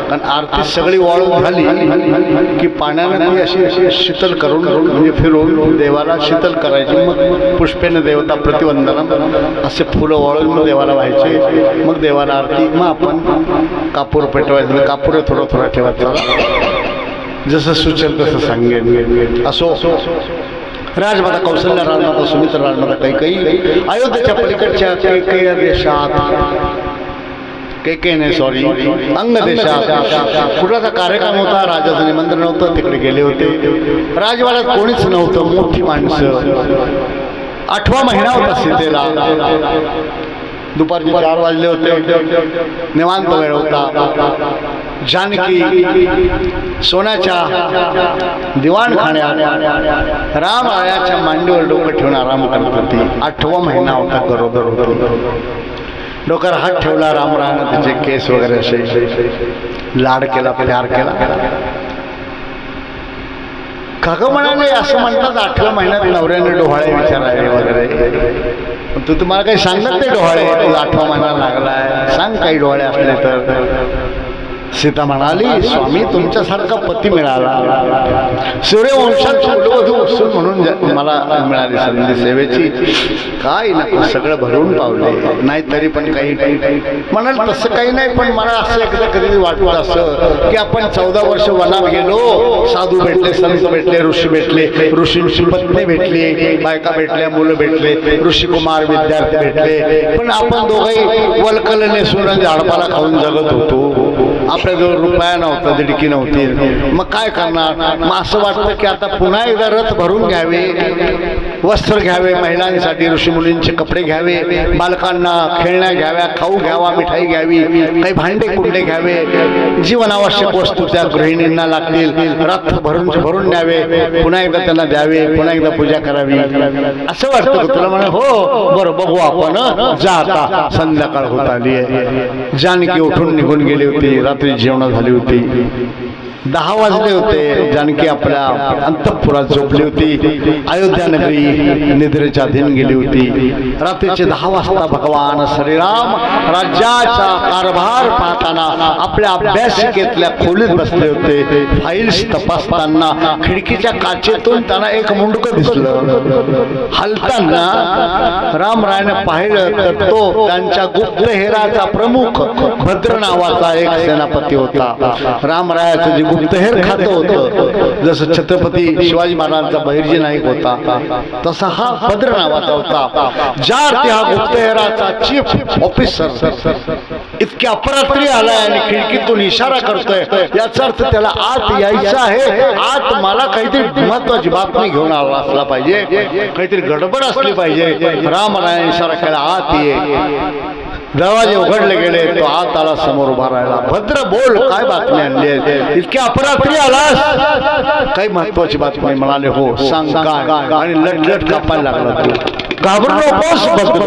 कारण आरती सगळी वाळून झाली की पाण्यानं ती अशी शीतल करून म्हणजे फिरून देवाला शीतल करायची. मग पुष्पेने देवता प्रतिवंदनम असे फुलं वाळून मग देवाला व्हायचे. मग देवाला आरती, मग आपण कापूर पेटवायचं. कापूर थोडं थोडं ठेवत चालत, जसं सुचेल तसं सांगेन. असो राजमाता कौशल्या, राजमाता सुमित्रा, राजमाता कैकेयी अयोध्येच्या पलीकडच्या कैकेय देशात, कैकेयी सॉरी अंग देशात कुठलाचा कार्यक्रम होता, राजाचं निमंत्रण होतं, तिकडे गेले होते. राजवाड्यात कोणीच नव्हतं, मोठी माणसं. 8वा महिना होता सीतेला. दुपारचे 4 वाजले होते, निवांत वेळ होता. जानकी सोन्याच्या दिवाणखान्यात रामरायाच्या मांडीवर डोकं ठेवून आराम करत होती. 8वा महिना होता, गरोदर होती. डोक्यावर हात ठेवला रामरायानं, तिचे केस वगैरे असे लाड केला, प्यार केला. काका म्हणाले, असं म्हणतात 8व्या महिन्यात नवऱ्याने डोहाळे विचारायले वगैरे. तू तुम्हाला काही सांगत नाही डोहाळे, तुला 8वा महिना लागलाय, सांग काही डोहाळे असले तर. सीता म्हणाली, स्वामी तुमच्यासारखा पती मिळाला, सूर्यवंशात सूर्यवधू म्हणून मला मिळाली संधी सेवेची. काय नको सगळं भरून पावले, नाही तरी पण काही म्हणाल तसं काही नाही. पण मला असं एकदा कधी वाटलं असं की आपण 14 वर्ष वनात गेलो, साधू भेटले, संत भेटले, ऋषी भेटले, ऋषींची पत्नी भेटली, बायका भेटल्या, मुलं भेटले, ऋषिकुमार विद्यार्थी भेटले, पण आपण दोघंही वलकल नेसून झाडपाला खाऊन जगत होतो. आपल्याजवळ रुपया नव्हता, दिडकी नव्हती. मग काय करणार? मग असं वाटतं की आता पुन्हा एकदा रथ भरून घ्यावे, वस्त्र घ्यावे, महिलांसाठी ऋषीमुलींचे कपडे घ्यावे, बालकांना खेळण्या घ्याव्या, खाऊ घ्यावा, मिठाई घ्यावी, काही भांडे कुंडे घ्यावे, जीवनावश्यक वस्तू त्या गृहिणींना लागतील, रथ भरून न्यावे, पुन्हा एकदा त्यांना द्यावे, पुन्हा एकदा पूजा करावी. असं वाटतं का तुला? म्हणा हो बरं, बघू आपण, जा आता, संध्याकाळ होत आली आहे. जानकी उठून निघून गेली होती. रात्री जेवण झाली होती, 10 वाजले होते. जानकी आपल्या अंतःपुरात झोपली होती. अयोध्या नगरी निद्रेच्या अधीन गेली होती. रात्रीचे 10 वाजता भगवान श्रीराम राज्याचा कारभार पाहताना आपल्या अभ्यासिकेतल्या खोलीत बसले होते. फाईल्स तपासताना खिडकीच्या काचेतून त्यांना एक मुंडकं दिसलं. हलताना रामरायाने पाहिलं तर तो त्यांच्या गुप्तहेराचा प्रमुख भद्र नावाचा एक सेनापती होता. रामरायाचं जे गुप्तहेर खातं होतं, जसं छत्रपती शिवाजी महाराजांचा बहिर्जी नाईक होता, तसा हा भद्र नावाचा होता. ज्या त्या गुप्तहेराचा चीफ ऑफिसर इतक्या अपरात्री आलाय आणि खिडकीतून इशारा करतोय, याचा अर्थ त्याला आत यायचं आहे. आत मला काहीतरी महत्वाची बातमी घेऊन आला असला पाहिजे, काहीतरी गडबड असली पाहिजे. रामरायाने इशारा केला, आत ये. दरवाजे उघडले गेले, तो आत आला, समोर उभा राहिला. भद्र बोल, काय बातमी आणली आहे? इतक्या अपरात्री आलास, काही महत्वाची बातमी? म्हणाले हो, सांग काय? आणि लटलट कापायला लागला. तू घाबरू नकोस भद्र,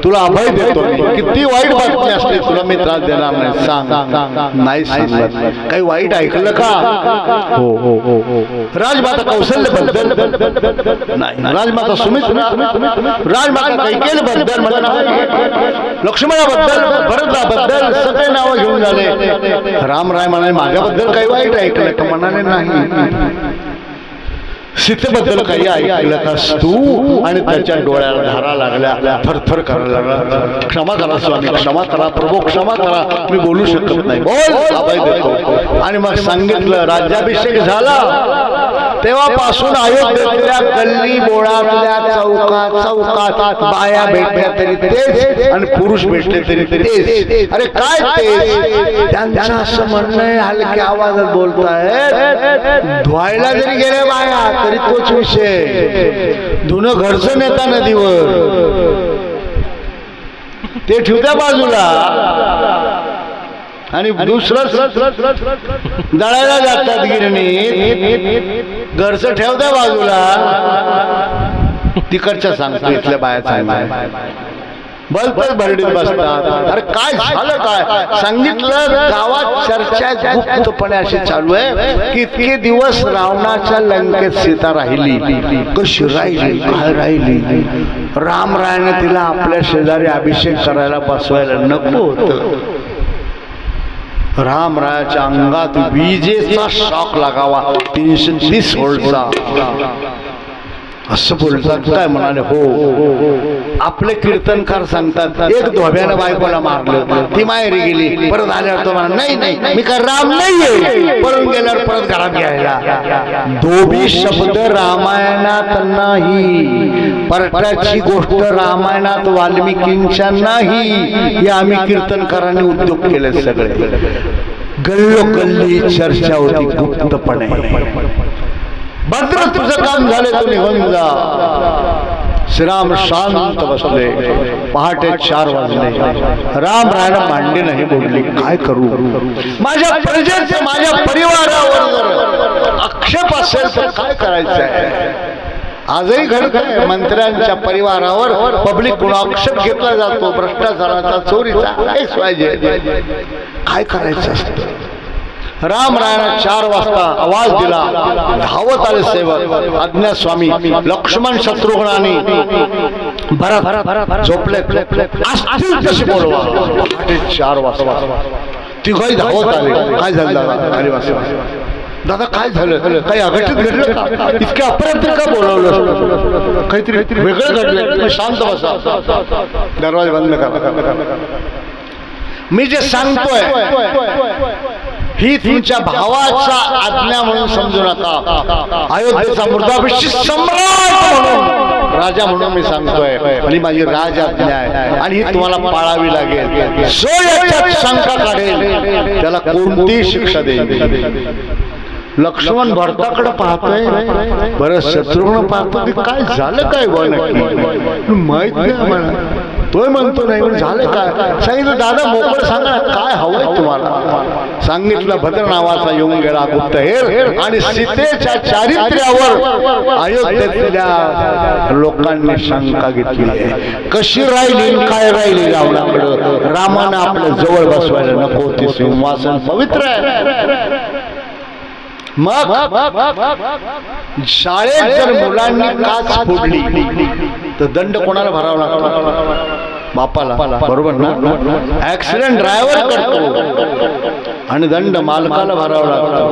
तुला अभय देतो मी. किती वाईट बातमी असली तुला मी त्रास देणार नाही, सांग. नाही सांगत. काही वाईट ऐकलं का? हो हो हो हो. राजमाता कौशल्यबद्दल नाही, राजमाता सुमित्रा, राजमाता कैकेयीबद्दल, लक्ष्मणाबद्दल, भरताबद्दल सगळे नावं घेऊन झाले. रामराय म्हणाले, माझ्याबद्दल काही वाईट ऐकलं का? म्हणाले नाही. सीतेबद्दल काही ऐकलं कास तू? आणि त्याच्या डोळ्याला धारा लागल्या, थरथर करायला लागला. क्षमा करा स्वामी, क्षमा करा प्रभू, क्षमा करा, मी बोलू शकत नाही. बोल, अभय देतो. आणि मग सांगितलं, राज्याभिषेक झाला तेव्हापासून अयोध्येतल्या गल्ली बोळातल्या चौकात बाया भेटल्या तरी तेच, आणि पुरुष भेटले तरी तेच. अरे काय तेच? त्यांचं असं म्हणणं आहे, हलक्या आवाजात बोलतायत, धुवायला जरी गेल्या बाया तरी तोच विषय. धुणं घरचं नेता नदीवर, ते ठेवत्या बाजूला, आणि दुसरं दळायला जातात गिरणीत, घरचं ठेवत्या बाजूला. तिकडच्या सांगतो, इथल्या बाया सांगताय, बलपल भरडीत बसतात. अरे काय झालं? काय सांगितलं? गावात चर्चा गुप्तपणे अशी चालू आहे की इतके दिवस रावणाच्या लंकेत सीता राहिली. कशी राहिली? काय राहिली? रामरायाने तिला आपल्या शेजारी अभिषेक करायला बसवायला नको होतं. रामरायाच्या अंगात विजेचा शॉक लागावा 330 व्होल्टचा. असं बोलतात काय म्हणाले. हो, आपले कीर्तनकार सांगतात एक धोब्यानं बायकोला मारलं, ती माहेरी गेली, परत आल्यावर तो म्हणा नाही नाही मी का राम नाहीये, पळून गेल्यावर परत घरात घ्यायला. दोबी शब्द रामायणात नाही, परट्याची गोष्ट रामायणात वाल्मिकींच्या नाही. हे आम्ही कीर्तनकारांनी उद्योग केले सगळे. गल्लोगल्ली चर्चा होती गुप्तपणे. भद्र तुझं काम झाले तू निघून जा. श्रीराम शांत बसले. पहाटे 4 वाजले. रामरायाला मांडी नाही बोलली. काय करू, माझ्या प्रजेचे माझ्या परिवारावर जर आक्षेप असेल तर काय करायचं आहे. आजही घडत आहे, मंत्र्यांच्या परिवारावर पब्लिक कोण आक्षेप घेतला जातो, भ्रष्टाचाराचा, चोरीचा. काय करायचं असतं. रामरायाने 4 वाजता आवाज दिला. धावत आले सेवक, आज्ञा स्वामी. लक्ष्मण शत्रुघ्नानी भरत झोपले, असतील तशी बोलवा. पहाटे 4 वाजता तिघही धावत आले. काय झालं दादा? अरे वाजता दादा काय झालं, काही अघटित घडलं का, इतक्या अपरात्री का बोलवलं, काहीतरी वेगळं घडलं. शांत बसा, दरवाजा बंद करा. मी जे सांगतोय ही तुमच्या भावाचा आज्ञा म्हणून समजू नका. अयोध्येचा मुर्दाभिषेक सम्राट म्हणून, राजा म्हणून मी सांगतोय. आणि माझी राज आज्ञा आहे आणि ही तुम्हाला पाळावी लागेल. जो याच्यात शंका काढेल त्याला कोणतीही शिक्षा देईल. लक्ष्मण भरताकडे पाहतोय, बरं शत्रुघ्न पाहतो की काय झालं काय बघ नक्की माहित नाही आम्हाला. तोय म्हणतो नाही पण झालं काय. सांगितलं दादा मोकळं सांगा काय हवंय तुम्हाला. सांगितलं भद्र नावाचा येऊन गेला गुप्तहेर आणि सीतेच्या चारित्र्यावर अयोध्येतल्या लोकांनी शंका घेतली. कशी राहिली काय राहिली रावणाकडं. रामानं आपल्या जवळ बसवायला नको, ते सिंहासन पवित्र आहे. मग शाळेत जर मुलांनी काच फोडली तर दंड कोणाला भरावा लागतो? बापाला, बरोबर ना. ऍक्सिडेंट ड्रायव्हर करतो आणि दंड मालकाला भरावा लागतो.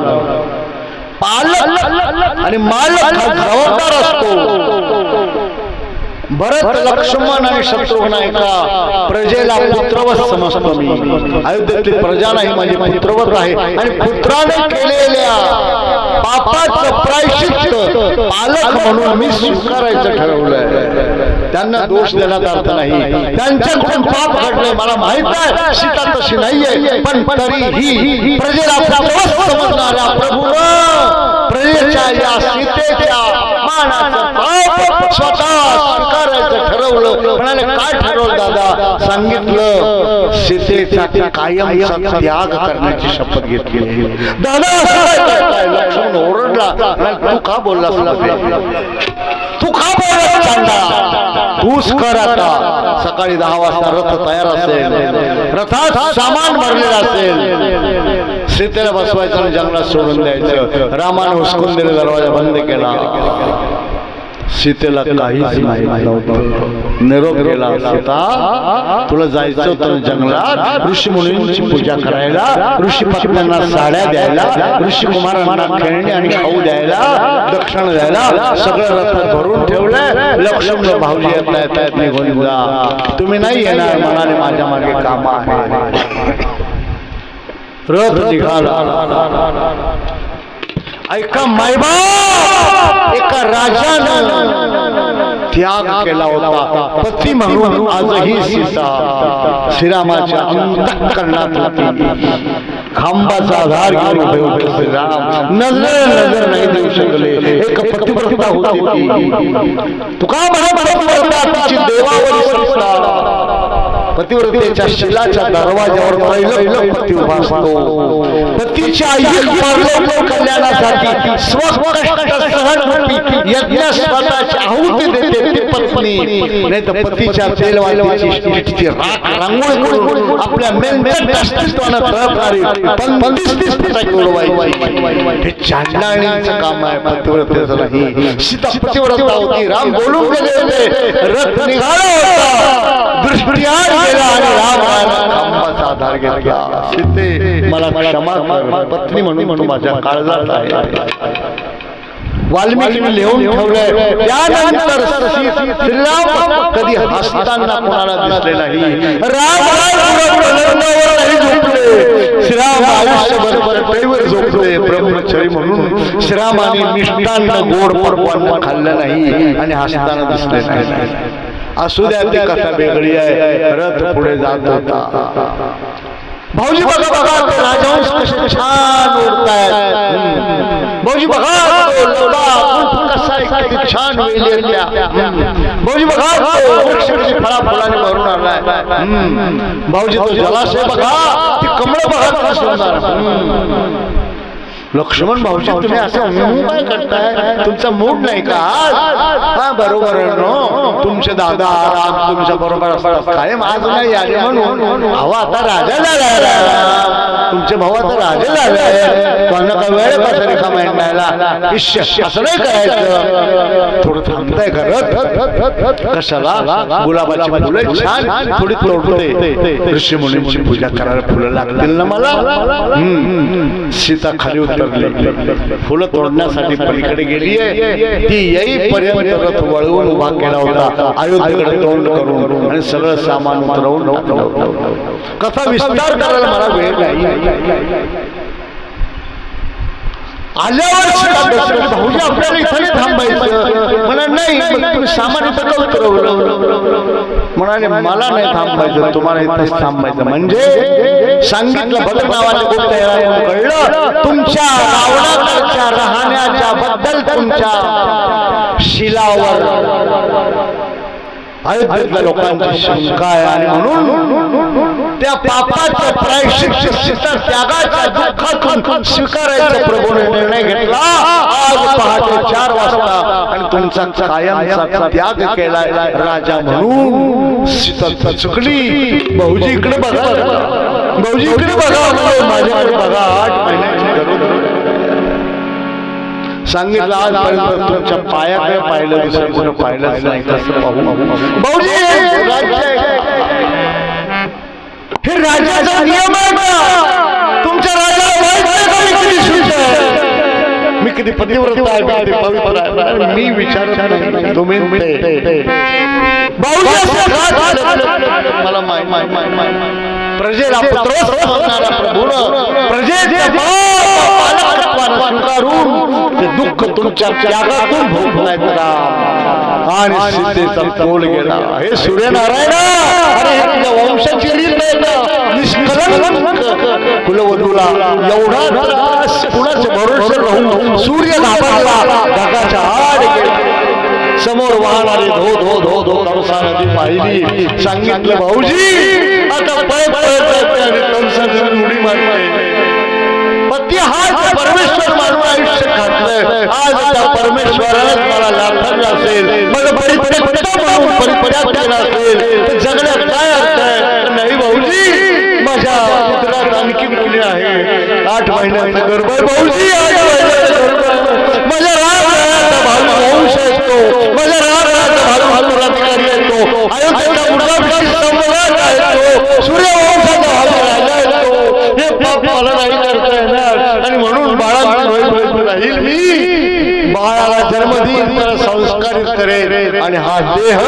पालक आणि मालक हा जबाबदार असतो. भरत, लक्ष्मण आणि शत्रुघ्न एका प्रजेला पुत्रवत समजतो मी. अयोध्येतली प्रजा नाही, माझी पुत्रवत आहे. आणि पुत्राने केलेल्या पापाचं प्रायश्चित्त पालक म्हणून मी स्वीकारायचं ठरवलंय. त्यांना दोष देण्यात अर्थ नाही. त्यांच्याकडून पाप घडले मला माहित आहे. सीता तशी नाहीये, पण तरीही प्रजेला पुत्रवत समजणाऱ्या प्रभूनं प्रजेच्या या सीतेच्या मानाचं पाप स्वतः करायचं ठरवलं. म्हणाले काय ठरवलं दादा? सांगितलं सीतेचा कायमचा त्याग करण्याची शपथ घेतली. दादा लक्ष्मण ओरडला. तू का बोललास? तू का बोलला चांडा? तूच कर. आता सकाळी 10 वाजता रथ तयार असेल, रथात सामान भरलेलं असेल. सीतेला बसवायचं आणि जंगलात सोडून द्यायचं. रामाने हुसकून दिले, दरवाजा बंद केला. सीतेला काहीच माहित नव्हतं. निरोप गेला. सीता तुला जायचं होतं जंगलात ऋषी मुनींची पूजा करायला, ऋषी पत्न्यांना साड्या द्यायला, ऋषी कुमारांना खेळणी आणि खाऊ द्यायला, दक्षिण द्यायला सगळं रथात भरून ठेवलंय. लक्ष्मण भाऊजी येत नाहीत, निघून जा. तुम्ही नाही येणार म्हणाले, माझ्या मागे काम आहे. रथ निघाला. ऐका मायबाप, एका राजानं त्याग केला होता. पती म्हणून आजही सीता श्रीरामाच्या अंतःकरणात होती. खांबाचा आधार घेऊन उभे होते श्रीराम. नजर नाही देऊ शकले. एक पतिव्रता होती ती. तुका म्हणतात तिची देवावरी संस्था. पतिव्रतेच्या शिलाच्या दरवाज्यावर पहिलं पती उभा असतो. पतीच्या परलोक कल्याणासाठी स्वकष्ट सहन यज्ञ स्वतःची आहुती देते ती पत्नी. नाही तर पतीच्या तेलवातीची राख रांगोळी करून आपल्या मेंढ्यांच्या अस्तित्वानं तळपणारी पंचवीस फटाके उडवायची. हे चांडळाचं काम आहे पतिव्रतेचं नाही. सीता पतिव्रता होती. राम बोलून गेले होते, रथ निघाला होता, दृष्टीआड गेला आणि राम खांबाचा आधार घेतला. सीते मला क्षमा कर, पत्नी म्हणून तू माझ्या काळजात आहे. वाल्मिकीने लिहून ठेवलंय. त्यानंतर श्रीराम कधी हसताना कोणाला दिसले नाही. राम झोपले. श्रीराम आयुष्यभर टेवर झोपले. ब्रह्मचारी म्हणून श्रीरामाने मिष्टान्न गोड पक्वान्न खाल्लं नाही आणि हसताना दिसले नाही. असू द्या, ती कथा वेगळी आहे. रथ पुढे जात होता. भाऊजी बघा बघा राजहंस कसे छान उडतायत. भाऊजी बघा कसा किती छान वेलेल्या. भाऊजी बघा फळा फुलाने भरून आलाय. भाऊजी तो जलाशय बघा, ती कमळ बघा किती सुंदर. लक्ष्मण भाऊजी तुम्ही असं काय करताय? तुमचा मूड नाही का? हा बरोबर नो, तुमचे दादा राम तुमच्या बरोबर असतात कायम. आज नाही आले म्हणून भाऊ आता राजा झाला. तुमचे भाऊ आता राजे झाले. त्यांना काय वेळ कसा रिकामा मांडायला? असं नाही करायचं. थोडं थांबताय घरात कशाला? गुलाबाची फुलं छान थोडी तोडते. ऋषी मुनींची पूजा करायला फुलं लागतील ना मला. सीता खाली उतरली. फुलं तोडण्यासाठी पलीकडे गेलीये. ती येईपर्यंत रथ वळवून उभा केला होता अयोध्येकडे तोंड करून आणि सगळं सामान उतरवून टाकलं. कथा विस्तार करायला मला वेळ नाही. आल्यावर भाऊजी आपल्याला इथे थांबायचं म्हणा. नाही तुम्ही सामान इथं उतरवलं. म्हणाले मला नाही थांबायचं, तुम्हाला इथेच थांबायचं. म्हणजे सांगितलं भगत नावाच्या गोष्ट कळलं. तुमच्या रावणाकडच्या राहण्याच्या बद्दल तुमच्या शिलावर अयोध्येतल्या लोकांची शंका आहे आणि म्हणून त्या पापाचं प्रायश्चित्त सीता त्यागाच्या दुःखातून स्वीकारायचा प्रभूने निर्णय घेतला. आज पहाटे 4 वाजता आणि तुमचा कायमचा त्याग केलाय राजा म्हणून. सीता चुकली. भाऊजी इकडे बघा, भाऊजी इकडे बघा, माझ्याकडे बघा. 8 महिन्याची गरज सांगितलं. आजपर्यंत तुमच्या पायाकडे पाहिलं, दुसरं कुठं पाहिलंच नाही. कसं पाहू? भाऊजी हे राज्याचा नियम आहे का? तुमच्या राजाला मी किती पतिव्रत आहे, किती पवित्र आहे. मी विचारत नाही, तुम्ही मला प्रजेला पुत्र म्हणणारा प्रभूनं प्रजेच्या स्वीकारून ते दुःख तुमच्या त्यागातून भोगलाय आणि सीतेचा तोल गेला. हे सूर्यनारायण, अरे तुझ्या वंशाची रीत आहे का? निष्कलंक कुलवधूला एवढा त्रास कुणाच्या भरोश्यावर राहून सूर्य घाबरला, ढगाच्या आड गेला. समोर वाहणारी धो धो धो धो कंसा नदी पाहिली. सांगितलं भाऊजी आता पळ उडी मारते. पती हा परमेश्वर मानून आयुष्य घातलंय. आज त्या परमेश्वरानेच मला लाथरला असेल, मला परित्याग केला असेल तर जगण्यात काय अर्थ आहे? नाही भाऊजी, माझ्या पुत्रात आणखी मुली आहे. 8 महिन्याचा गर्भ आहे भाऊजी. 8 महिन्याचा गर्भ आहे. माझ्या राम वंश येतो, माझ्या राम अधिकारी येतो, अयोध्येचा मुलगा सम्राट आहे, सूर्यवंशाचा राजा येतो. हे पाप मला नाही करता येणार आणि म्हणून बाळाला राहील. मी बाळाला जन्म देईन, त्याला संस्कारित करेन आणि हा देह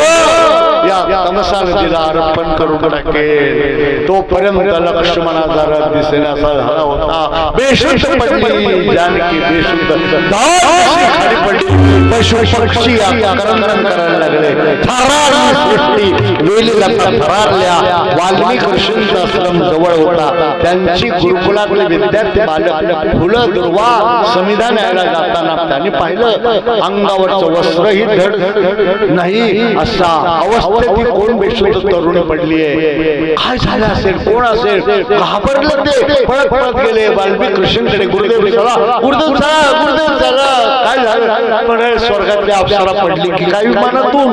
या तमसा नदीला अर्पण करून टाकेल. तोपर्यंत लक्ष्मणाचा रथ दिसेनासा झाला होता. बेशुद्ध पडली जानकी, बेशुद्ध खाली पडली. पशु पक्षी आक्रमण करायला लागले. थरारली सृष्टी, वेलीला थरारल्या. वाल्मिक ऋषींचा आश्रम जवळ होता. त्यांची गुरुकुलातले विद्यार्थी बालक फुलं दुर्वा संविधान यायला जाताना त्यांनी पाहिलं अंगावरचं वस्त्रही धड नाही असा अवस्थेत कोण बेशुद्ध तरुणी पडली आहे. काय झालं असेल, कोण असेल, घाबरलं ते. पळत पळत गेले वाल्मिक ऋषींकडे. गुरुदेव चला, गुरुदेव चला, गुरुदेव चला. काय झालं? पण स्वर्गातल्या अप्सरा पडली की काय विमानातून.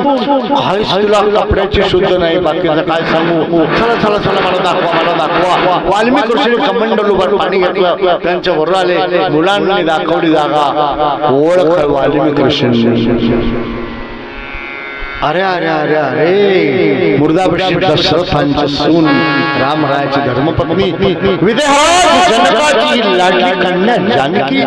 काय तुला कपड्याची शुद्ध नाही, बाकीचं काय सांगू. चला चला चला, मला दाखवा, मला दाखवा. वाल्मिक ऋषीने कमंडलूभर पाणी घेतलं, त्यांच्या बरोबर आले. मुलांनी दाखवली जागा. ओळख वाल्मिक ऋषींनी. अरे अरे अरे अरे, मुर्दाभिषेक दशरथांची सून, रामरायाची धर्मपत्नी, विदेहात जनकाची लाडकी कन्या जानकी.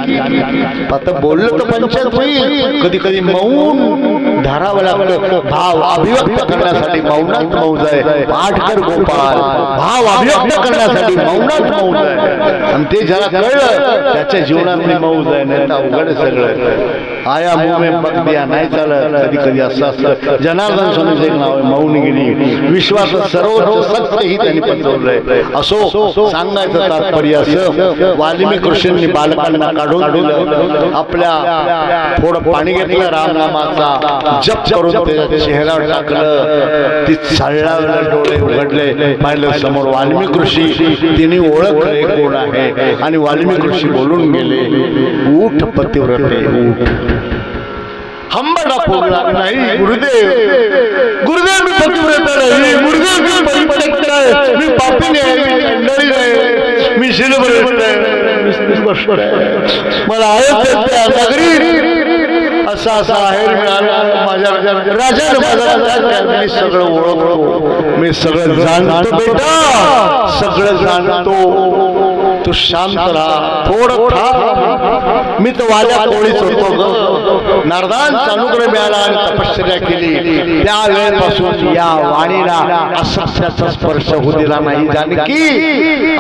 आता बोललं तर पंचायत होईल. कधी कधी मौन धरावं लागतं. भाव अभिव्यक्त करण्यासाठी मौनात मौज आहे. पाठकर गोपाल, भाव अभिव्यक्त करण्यासाठी मौनात मौज आहे. आणि ते ज्याला कळलं त्याच्या जीवनातली मौज आहे. नाही तर अवघड सगळं. आया मुंह में पक दिया नाही चालत. कधी कधी असं असतं. जनार्दन स्वामीचं एक नाव आहे मौनगिरी. विश्वास सर्वोच्च सत्य ही त्यांनी पटवलंय. असो, सांगायचं तात्पर्य असं, वाल्मिक ऋषींनी बालकांना काढून दिलं. आपल्या थोडं पाणी घेतलं, रामनामाचा जप करून त्याच्या चेहऱ्यावर टाकलं. ती चालला डोळे उघडले, पाहिलं समोर वाल्मिक ऋषी. तिने ओळखले कोण आहे आणि वाल्मिक ऋषी बोलून गेले, उठ पतिव्रते उठ. हंबडा फोडला नाही. गुरुदेव, गुरुदेव मी पतिव्रता नाही. गुरुदेव मी परिपक्व आहे. मी पापी नाही, मी कंडारी नाही, मी शिलभ्रष्ट आहे. मला अयोध्या नगरी असा असा आहेर मिळाला. माझ्या राजा मी सगळं ओळखतो, मी सगळं जाणतो. बेटा सगळं जाणतो. तू शांत राहा, थोडं खा. मी तर वाल्या कोळीच होतो ग. नारदांचा अनुग्रह मिळाला आणि तपश्चर्या केली. त्या वेळेपासून या वाणीला असत्याचा स्पर्श होऊ दिला नाही जानकी.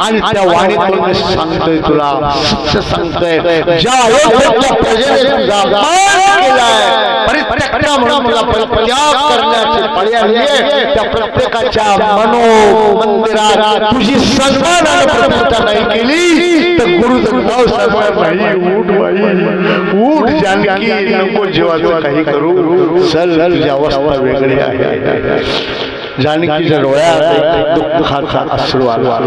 आणि त्या वाणीतून मी सांगतोय तुला, सत्य सांगतोय. ज्या अयोध्येच्या प्रजेने तुझा अपमान केलाय, परित्यक्त म्हणून तुला परित्याग करण्याची पाळी आली आहे. त्या प्रत्येकाच्या मनोमंदिरात तुझी सन्मानाने प्रतिष्ठा नाही केली तर गुरुचं नाव सांगणार नाही. उठ बाई, उठ जानकी, नको जीवाचं काही करू. चल, तुझी अवस्था वेगळी आहे. जानकीच्या डोळ्यात दुःखाचा अश्रू आला.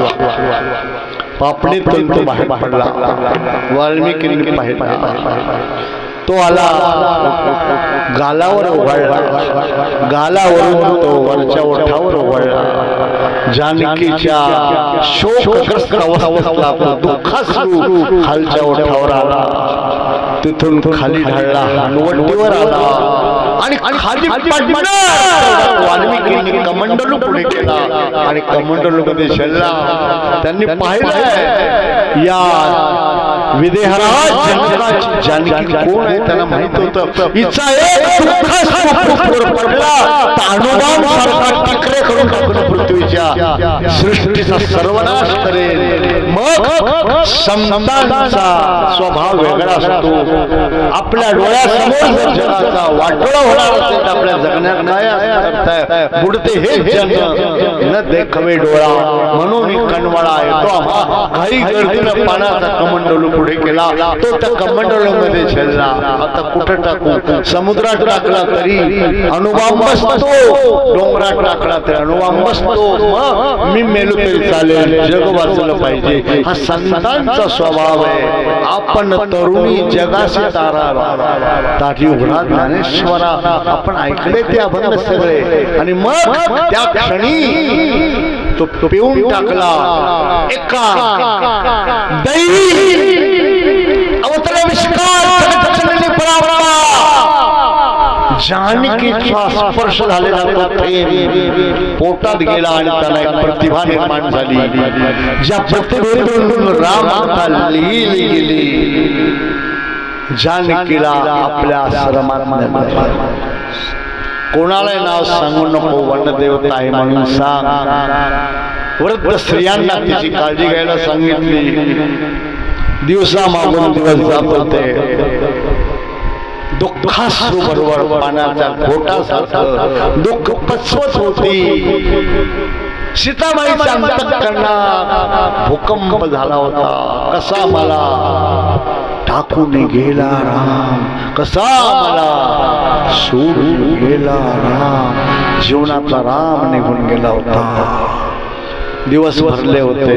पापणीतून तो बाहेर पडला. वाल्मिकींनी पाहिला. तो आला, गालावर उघडला. गालावरून तो वरच्या ओठावर उघडला. जानकीच्या शोकग्रस्त अवस्थेतला दुःखाश्रू खालच्या ओठावर आला. तिथून खाली ढळला, हनुवटीवर आला आणि खाली पडला. वाल्मिकींनी कमंडलू पुढे केला आणि कमंडलू मध्ये शिरला. त्यांनी पाहिलं या विदेहराज जनकाची जानकी कोण आहे त्यांना माहित होतं. हिचा एक दुःखाश्रू पडला तर अनुदान सारखा टिकरे करून टाकून पृथ्वीच्या सृष्टीचा सर्वनाश करेल. मग संतांचा स्वभाव वेगळा असतो. आपल्या डोळ्यासमोर जर जगाचा वाटोळा होणार असेल तर आपल्या जगण्यात काय बुडते हे जन न देखवे डोळा. म्हणून कणवाळा येतो आम्हा. घाई गर्दीनं पाण्याचा कमंडलू पुढे केला. तो त्या कमंडलूमध्ये शिरला. आता कुठं टाकू? समुद्रात टाकला तरी अणुबॉम्ब असतो, डोंगरात टाकला तरी अणुबॉम्ब असतो. मग मी मेलो तरी चालेल, जग वाचलं पाहिजे. हा संतांचा स्वभाव आहे. आपण तरुणी जगाशी तारा ताठी उघडा ज्ञानेश्वरा. आपण ऐकले ते अभंग सगळे आणि मग त्या क्षणी तो पिऊन टाकला. एका दैवी अवतराविष्कार जानकीचा स्पर्श झालेला तो प्रेम पोटात गेला आणि त्याला एक प्रतिभा निर्माण झाली. ज्या प्रतिभेतून राम लिहिली गेली. जानकीला आपल्या आश्रमात कोणाला नाव सांगू नको, वनदेवता आहे म्हणून सांग. वृद्ध स्त्रियांना तिची काळजी घ्यायला सांगितली. दिवसा मागून दिवस जात होते. दुःखाश्रू बरोबर पाण्याच्या घोटासारखं दुःख पचवत होती. सीताबाईच्या अंतःकरणात भूकंप झाला होता. कसा मला टाकून गेला राम, कसा मला सोडून गेला राम. जीवनातला राम निघून गेला होता. दिवस भरले होते.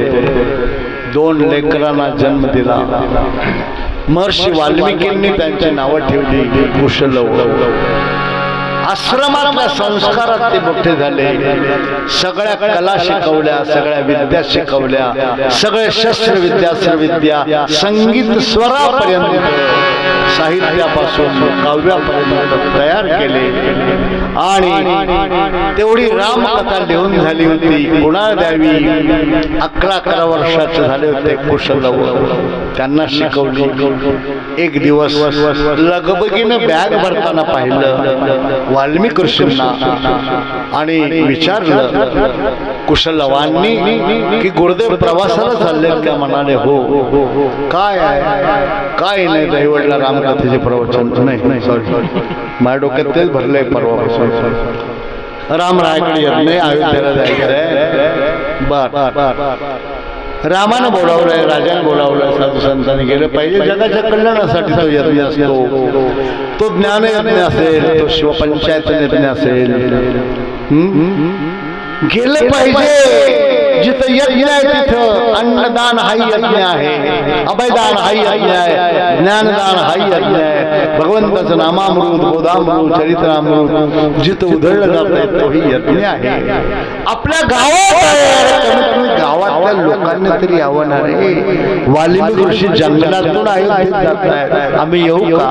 2 लेकरांना जन्म दिला. महर्षी वाल्मिकींनी त्यांची नावं ठेवली कुशलव. आश्रमातल्या संस्कारात ते मोठे झाले. सगळ्या कला शिकवल्या, सगळ्या विद्या शिकवल्या, सगळे शस्त्रविद्या, अस्त्रविद्या, संगीत स्वरापर्यंत, साहित्यापासून काव्यापर्यंत तयार केले. आणि तेवढी रामकथा लिहून झाली होती. कुणाला द्यावी? 11 वर्षाचे झाले होते कुशलव. त्यांना शिकवली. एक दिवस लगबगीनं बॅग भरताना पाहिलं वाल्मिकी ऋषींना आणि विचारलं कुशलवांनी की गुरुदेव प्रवासाला चालले का? म्हणाले हो. काय काय नाही दैवडला रामकथेचे प्रवचन नाही. सॉरी, माझ्या डोक्यात तेच भरलंय परवापासून. रामरायाकडे येत नाही, अयोध्येला जायचंय. बर, रामानं बोलावलंय, राजाने बोलावलंय, साधू संतांनी गेलं पाहिजे. जगाच्या कल्याणासाठी तो यज्ञ असतो. तो ज्ञान यज्ञ असेल, तो शिवपंचायत यज्ञ असेल, गेलं पाहिजे. जिथं यज्ञ आहे तिथं अन्नदान हा यज्ञ आहे, अभयदान हा यज्ञ आहे, ज्ञानदान हा यज्ञ आहे. भगवंताचं नामामृत, बोधामृत, चरित्रामृत जिथं उधळलं जात आहे तोही यज्ञ आहे. आपल्या गावात आहे, गावातल्या लोकांना तरी यावं ना रे. वाल्मिकी ऋषी जंगलातून अयोध्येत जात आहेत, आम्ही येऊ का?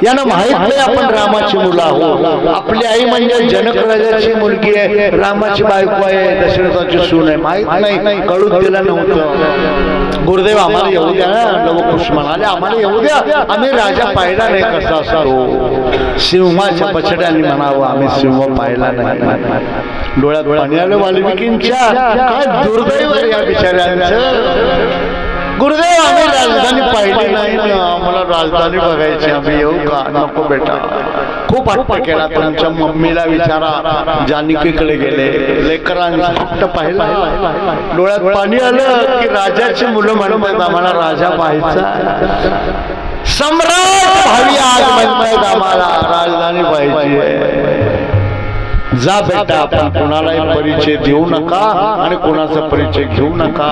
यांना माहित नाही आपण रामाची मुलं आहोत. आपली आई म्हणजे जनक राजाची मुलगी आहे, रामाची बायको आहे, दशरथाची सून आहे. माहित नाही, कळून दिलं नव्हतं. गुरुदेव आम्हाला येऊ द्या. लवकुश म्हणाले आम्हाला येऊ द्या, आम्ही राजा पाहिला नाही कसा असतो. सिंहाच्या बछड्याने म्हणावं, आम्ही सिंह पाहिला नाही. डोळ्यात पाणी आलं वाल्मिकींच्या. काय दुर्दैव या बिचाऱ्यांचं. गुरुदेव आम्ही राजधानी पाहिली नाही, आम्हाला राजधानी बघायची, आम्ही येऊ का? नको बेटा. खूप हट्ट केला. तुमच्या मम्मीला विचारा. जानकीकडे गेले, लेकरांचा हट्ट पाहिला. डोळ्यात पाणी आलं की राजाची मुलं म्हणतात आम्हाला राजा पाहायचा. सम्राट भावी आज म्हणतायत आम्हाला राजधानी पाहिजे. जा बेटा, आपण कोणालाही परिचय देऊ नका आणि कोणाचा परिचय घेऊ नका.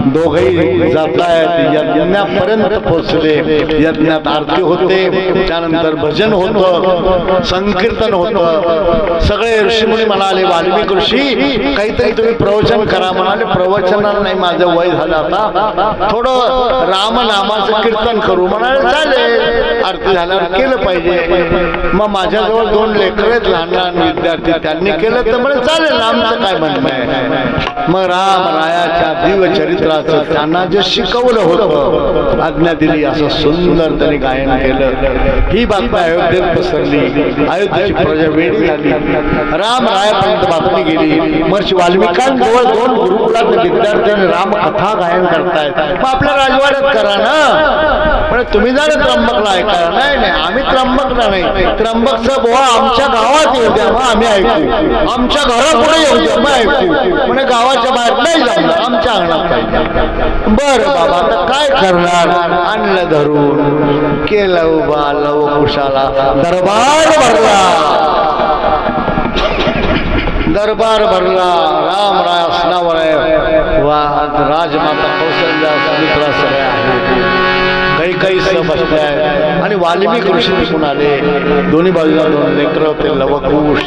दोघेही जातायत. यज्ञापर्यंत पोहोचले. यज्ञात आरती होते, त्यानंतर भजन होतं, संकीर्तन होतं. सगळे ऋषीमुनी म्हणाले वाल्मिकी ऋषी काहीतरी तुम्ही प्रवचन करा. म्हणाले प्रवचनाला नाही, माझं वय झालं आता, थोडं रामनामाचं कीर्तन करू. म्हणाले चालेल, आरती झाल्यावर केलं पाहिजे. मग माझ्याजवळ 2 लेकरं आहेत, लहान लहान विद्यार्थी, त्यांनी केलं तर म्हणजे चालेल, आमचं काय म्हणणं आहे. मग रामरायाच्या दिव्य चरित्राचं त्यांना जे शिकवलं होतं, आज्ञा दिली, असं सुंदर त्यांनी गायन केलं. ही बातमी अयोध्येत पसरली. अयोध्येची प्रजा वेडी झाली. रामरायापर्यंत बातमी गेली. महर्षी वाल्मिकांजवळ 2 गुरुकुलातले विद्यार्थ्यांनी रामकथा गायन करतायत. मग आपल्या राजवाड्यात करा ना. पण तुम्ही जा त्र्यंबकला ऐकायला. नाही, आम्ही त्र्यंबकला नाही, त्र्यंबकचा बोहा आमच्या गावात येऊ द्या, मग आम्ही ऐकू. आमच्या घरापुढे येऊ द्या, मग ऐकू. म्हणजे गावाच्या बाहेर नाही जाऊ, आमच्या अंगणात पाहिजे. बरं बाबा, आता काय करणार? आणलं धरून, केलं उभा लवकुशाला. दरबार भरला. रामराय असनावर आहे. वा, राजमाता कौशल्या, सुमित्रा सगळ्या आहेत. काही बसले आहेत. आणि वाल्मिकी ऋषी दिसून आले. दोन्ही बाजूला 2 लेकरं होते, लवकुश.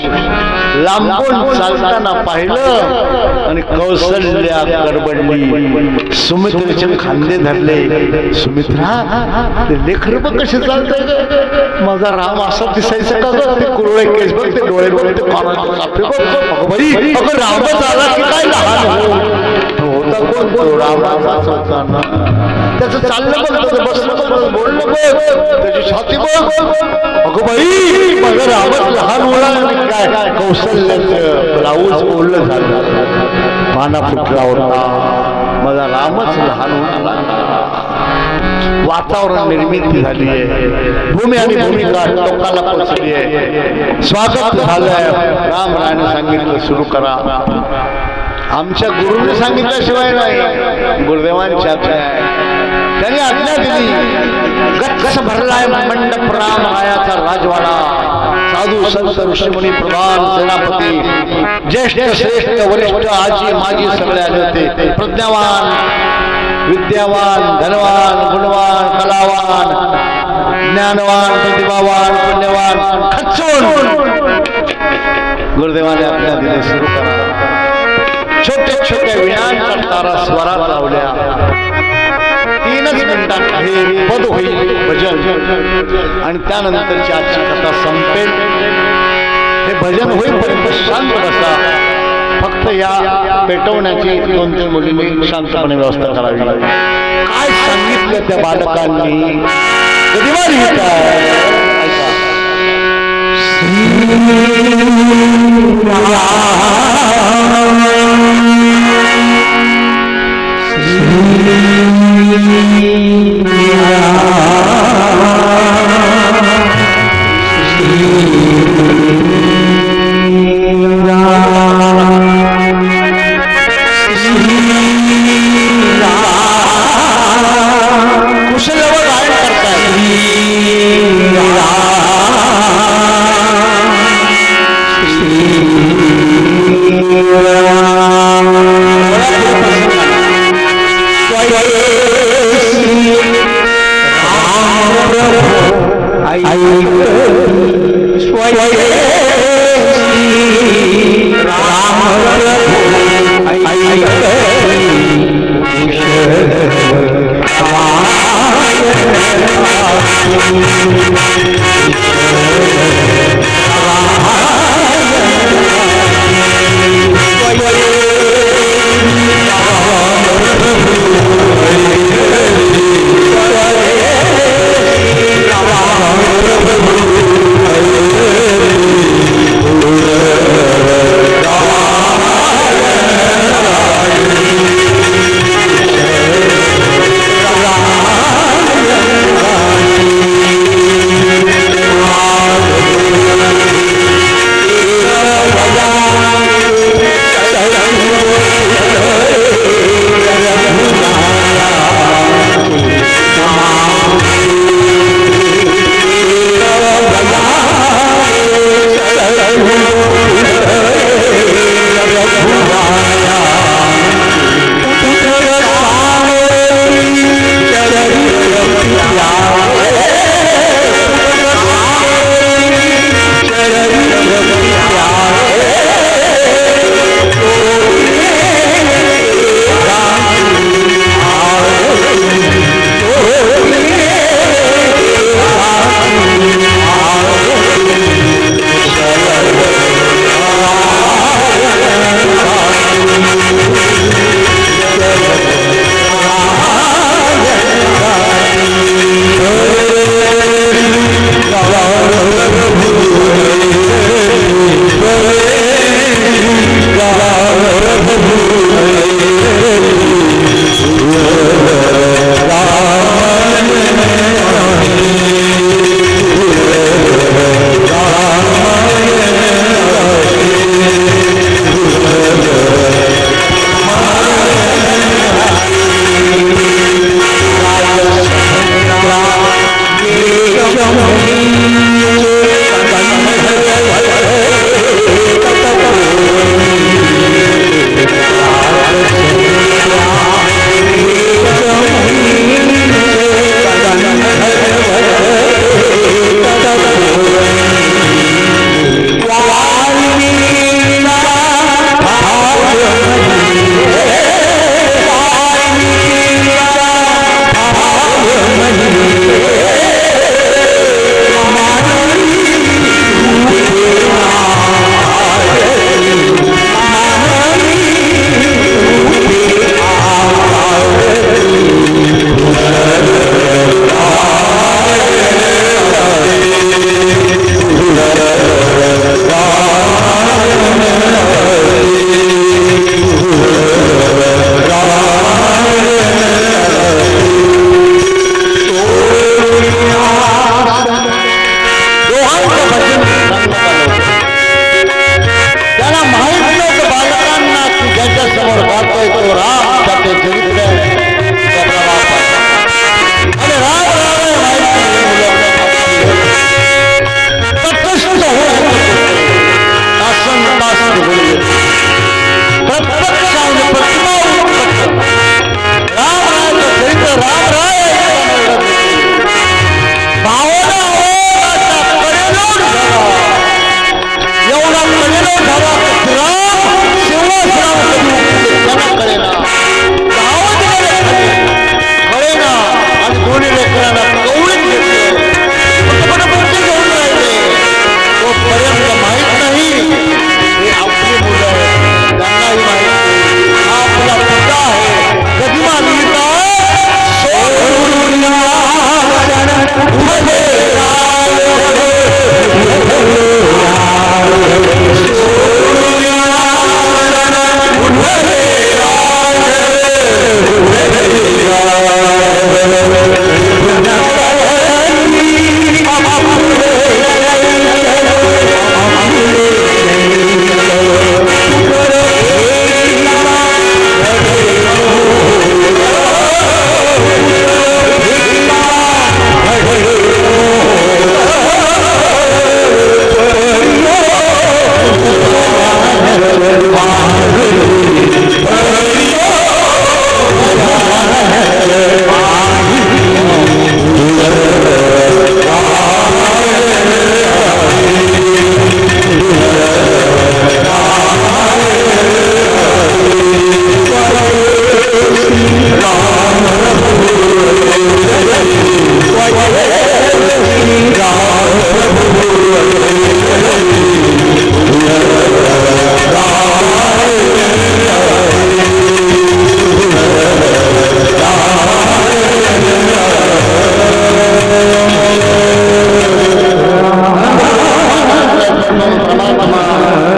लांबून चालताना पाहिलं आणि कौशल्या गडबडली. सुमित्रेचे खांदे धरले. सुमित्रा, ते लेकर बघ कसे चालतंय. माझा राम असा दिसायचा का ग? ते कुरळे केस बघ, ते डोळे बघ, ते कानाचे कापे बघ. अगं बाई, अगं रामच आला की काय लहान होता कोण? बोलतो राम राम वाचवताना त्याचं चाललं बघ बसलं बघ बोललं बघ त्याची छाती बघ अगो बाई माझं रामच लहान मुला काय कौशल्याचं ब्लाऊज ओढलं झालं पाना फुटला होता माझा रामच लहान होता वातावरण निर्मिती झाली आहे भूमी आणि भूमिका लोकांना पोचली आहे स्वागत झालंय राम राणे सांगितलं सुरू करा आमच्या गुरुने सांगितल्याशिवाय नाही गुरुदेवांच्या त्यांनी आज्ञा दिली गच्च भरलाय मंडप राम रायाचा राजवाडा साधू संत ऋषीमुनी प्रधान सेनापती ज्येष्ठ श्रेष्ठ वरिष्ठ आजी माजी सगळे आले होते प्रज्ञावान विद्यावान धनवान गुणवान कलावान ज्ञानवान प्रतिभावान पुण्यवान खचून गुरुदेवाने आपल्या दिले सुरू करा छोटे छोटे विणांच्या तारा स्वरात लावल्या 3च मिनिटात हे पद होईल भजन आणि त्यानंतरची आजची कथा संपेल हे भजन होईपर्यंत शांत बसा फक्त या पेटवण्याची 2-3 मुलींनी शांतपणे व्यवस्था करावी काय सांगितलं त्या बालकांनी कधी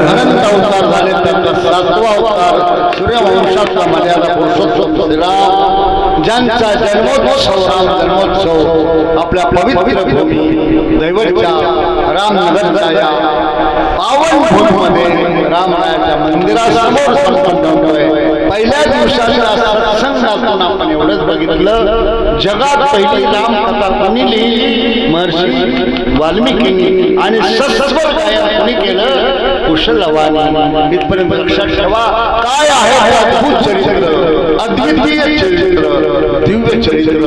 अनंत अवतार झाले त्यांचा 7वा अवतार सूर्यवंशातला मर्यादा पुरुषोत्तम श्रीराम ज्यांचा जन्मोत्सव राम जन्मोत्सव आपल्या पवित्र भूमी दैवतच्या रामनगरच्या या पावन भूमीमध्ये रामरायाच्या मंदिरासमोर संपन्न होतोय. पहिल्या दिवसाच्या सत्संगातून आपण एवढंच बघितलं, जगात पहिली रामकथा कोणी लिहिली? महर्षी वाल्मिकींनी. आणि सस्वर गायन कोणी केलं? कुशलवाणी. इथपर्यंत लक्षात ठेवा. काय आहे हे अद्भुत चरित्र, अद्वितीय चरित्र, दिव्य चरित्र.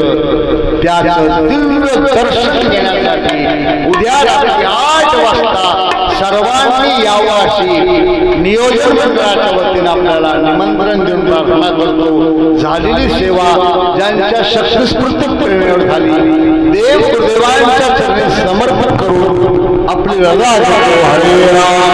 त्याचं दिव्य दर्शन घेण्यासाठी उद्या रात्री 8 वाजता सर्वांनी यावं अशी नियोजन मंडळाच्या वतीने आपल्याला निमंत्रण देऊन प्रार्थना करतो. झालेली सेवा ज्यांच्या शक्तिस्फूर्त प्रेरणेवर झाली, देव देवांच्या चरणी समर्पण करून आपली रजा हरे राम.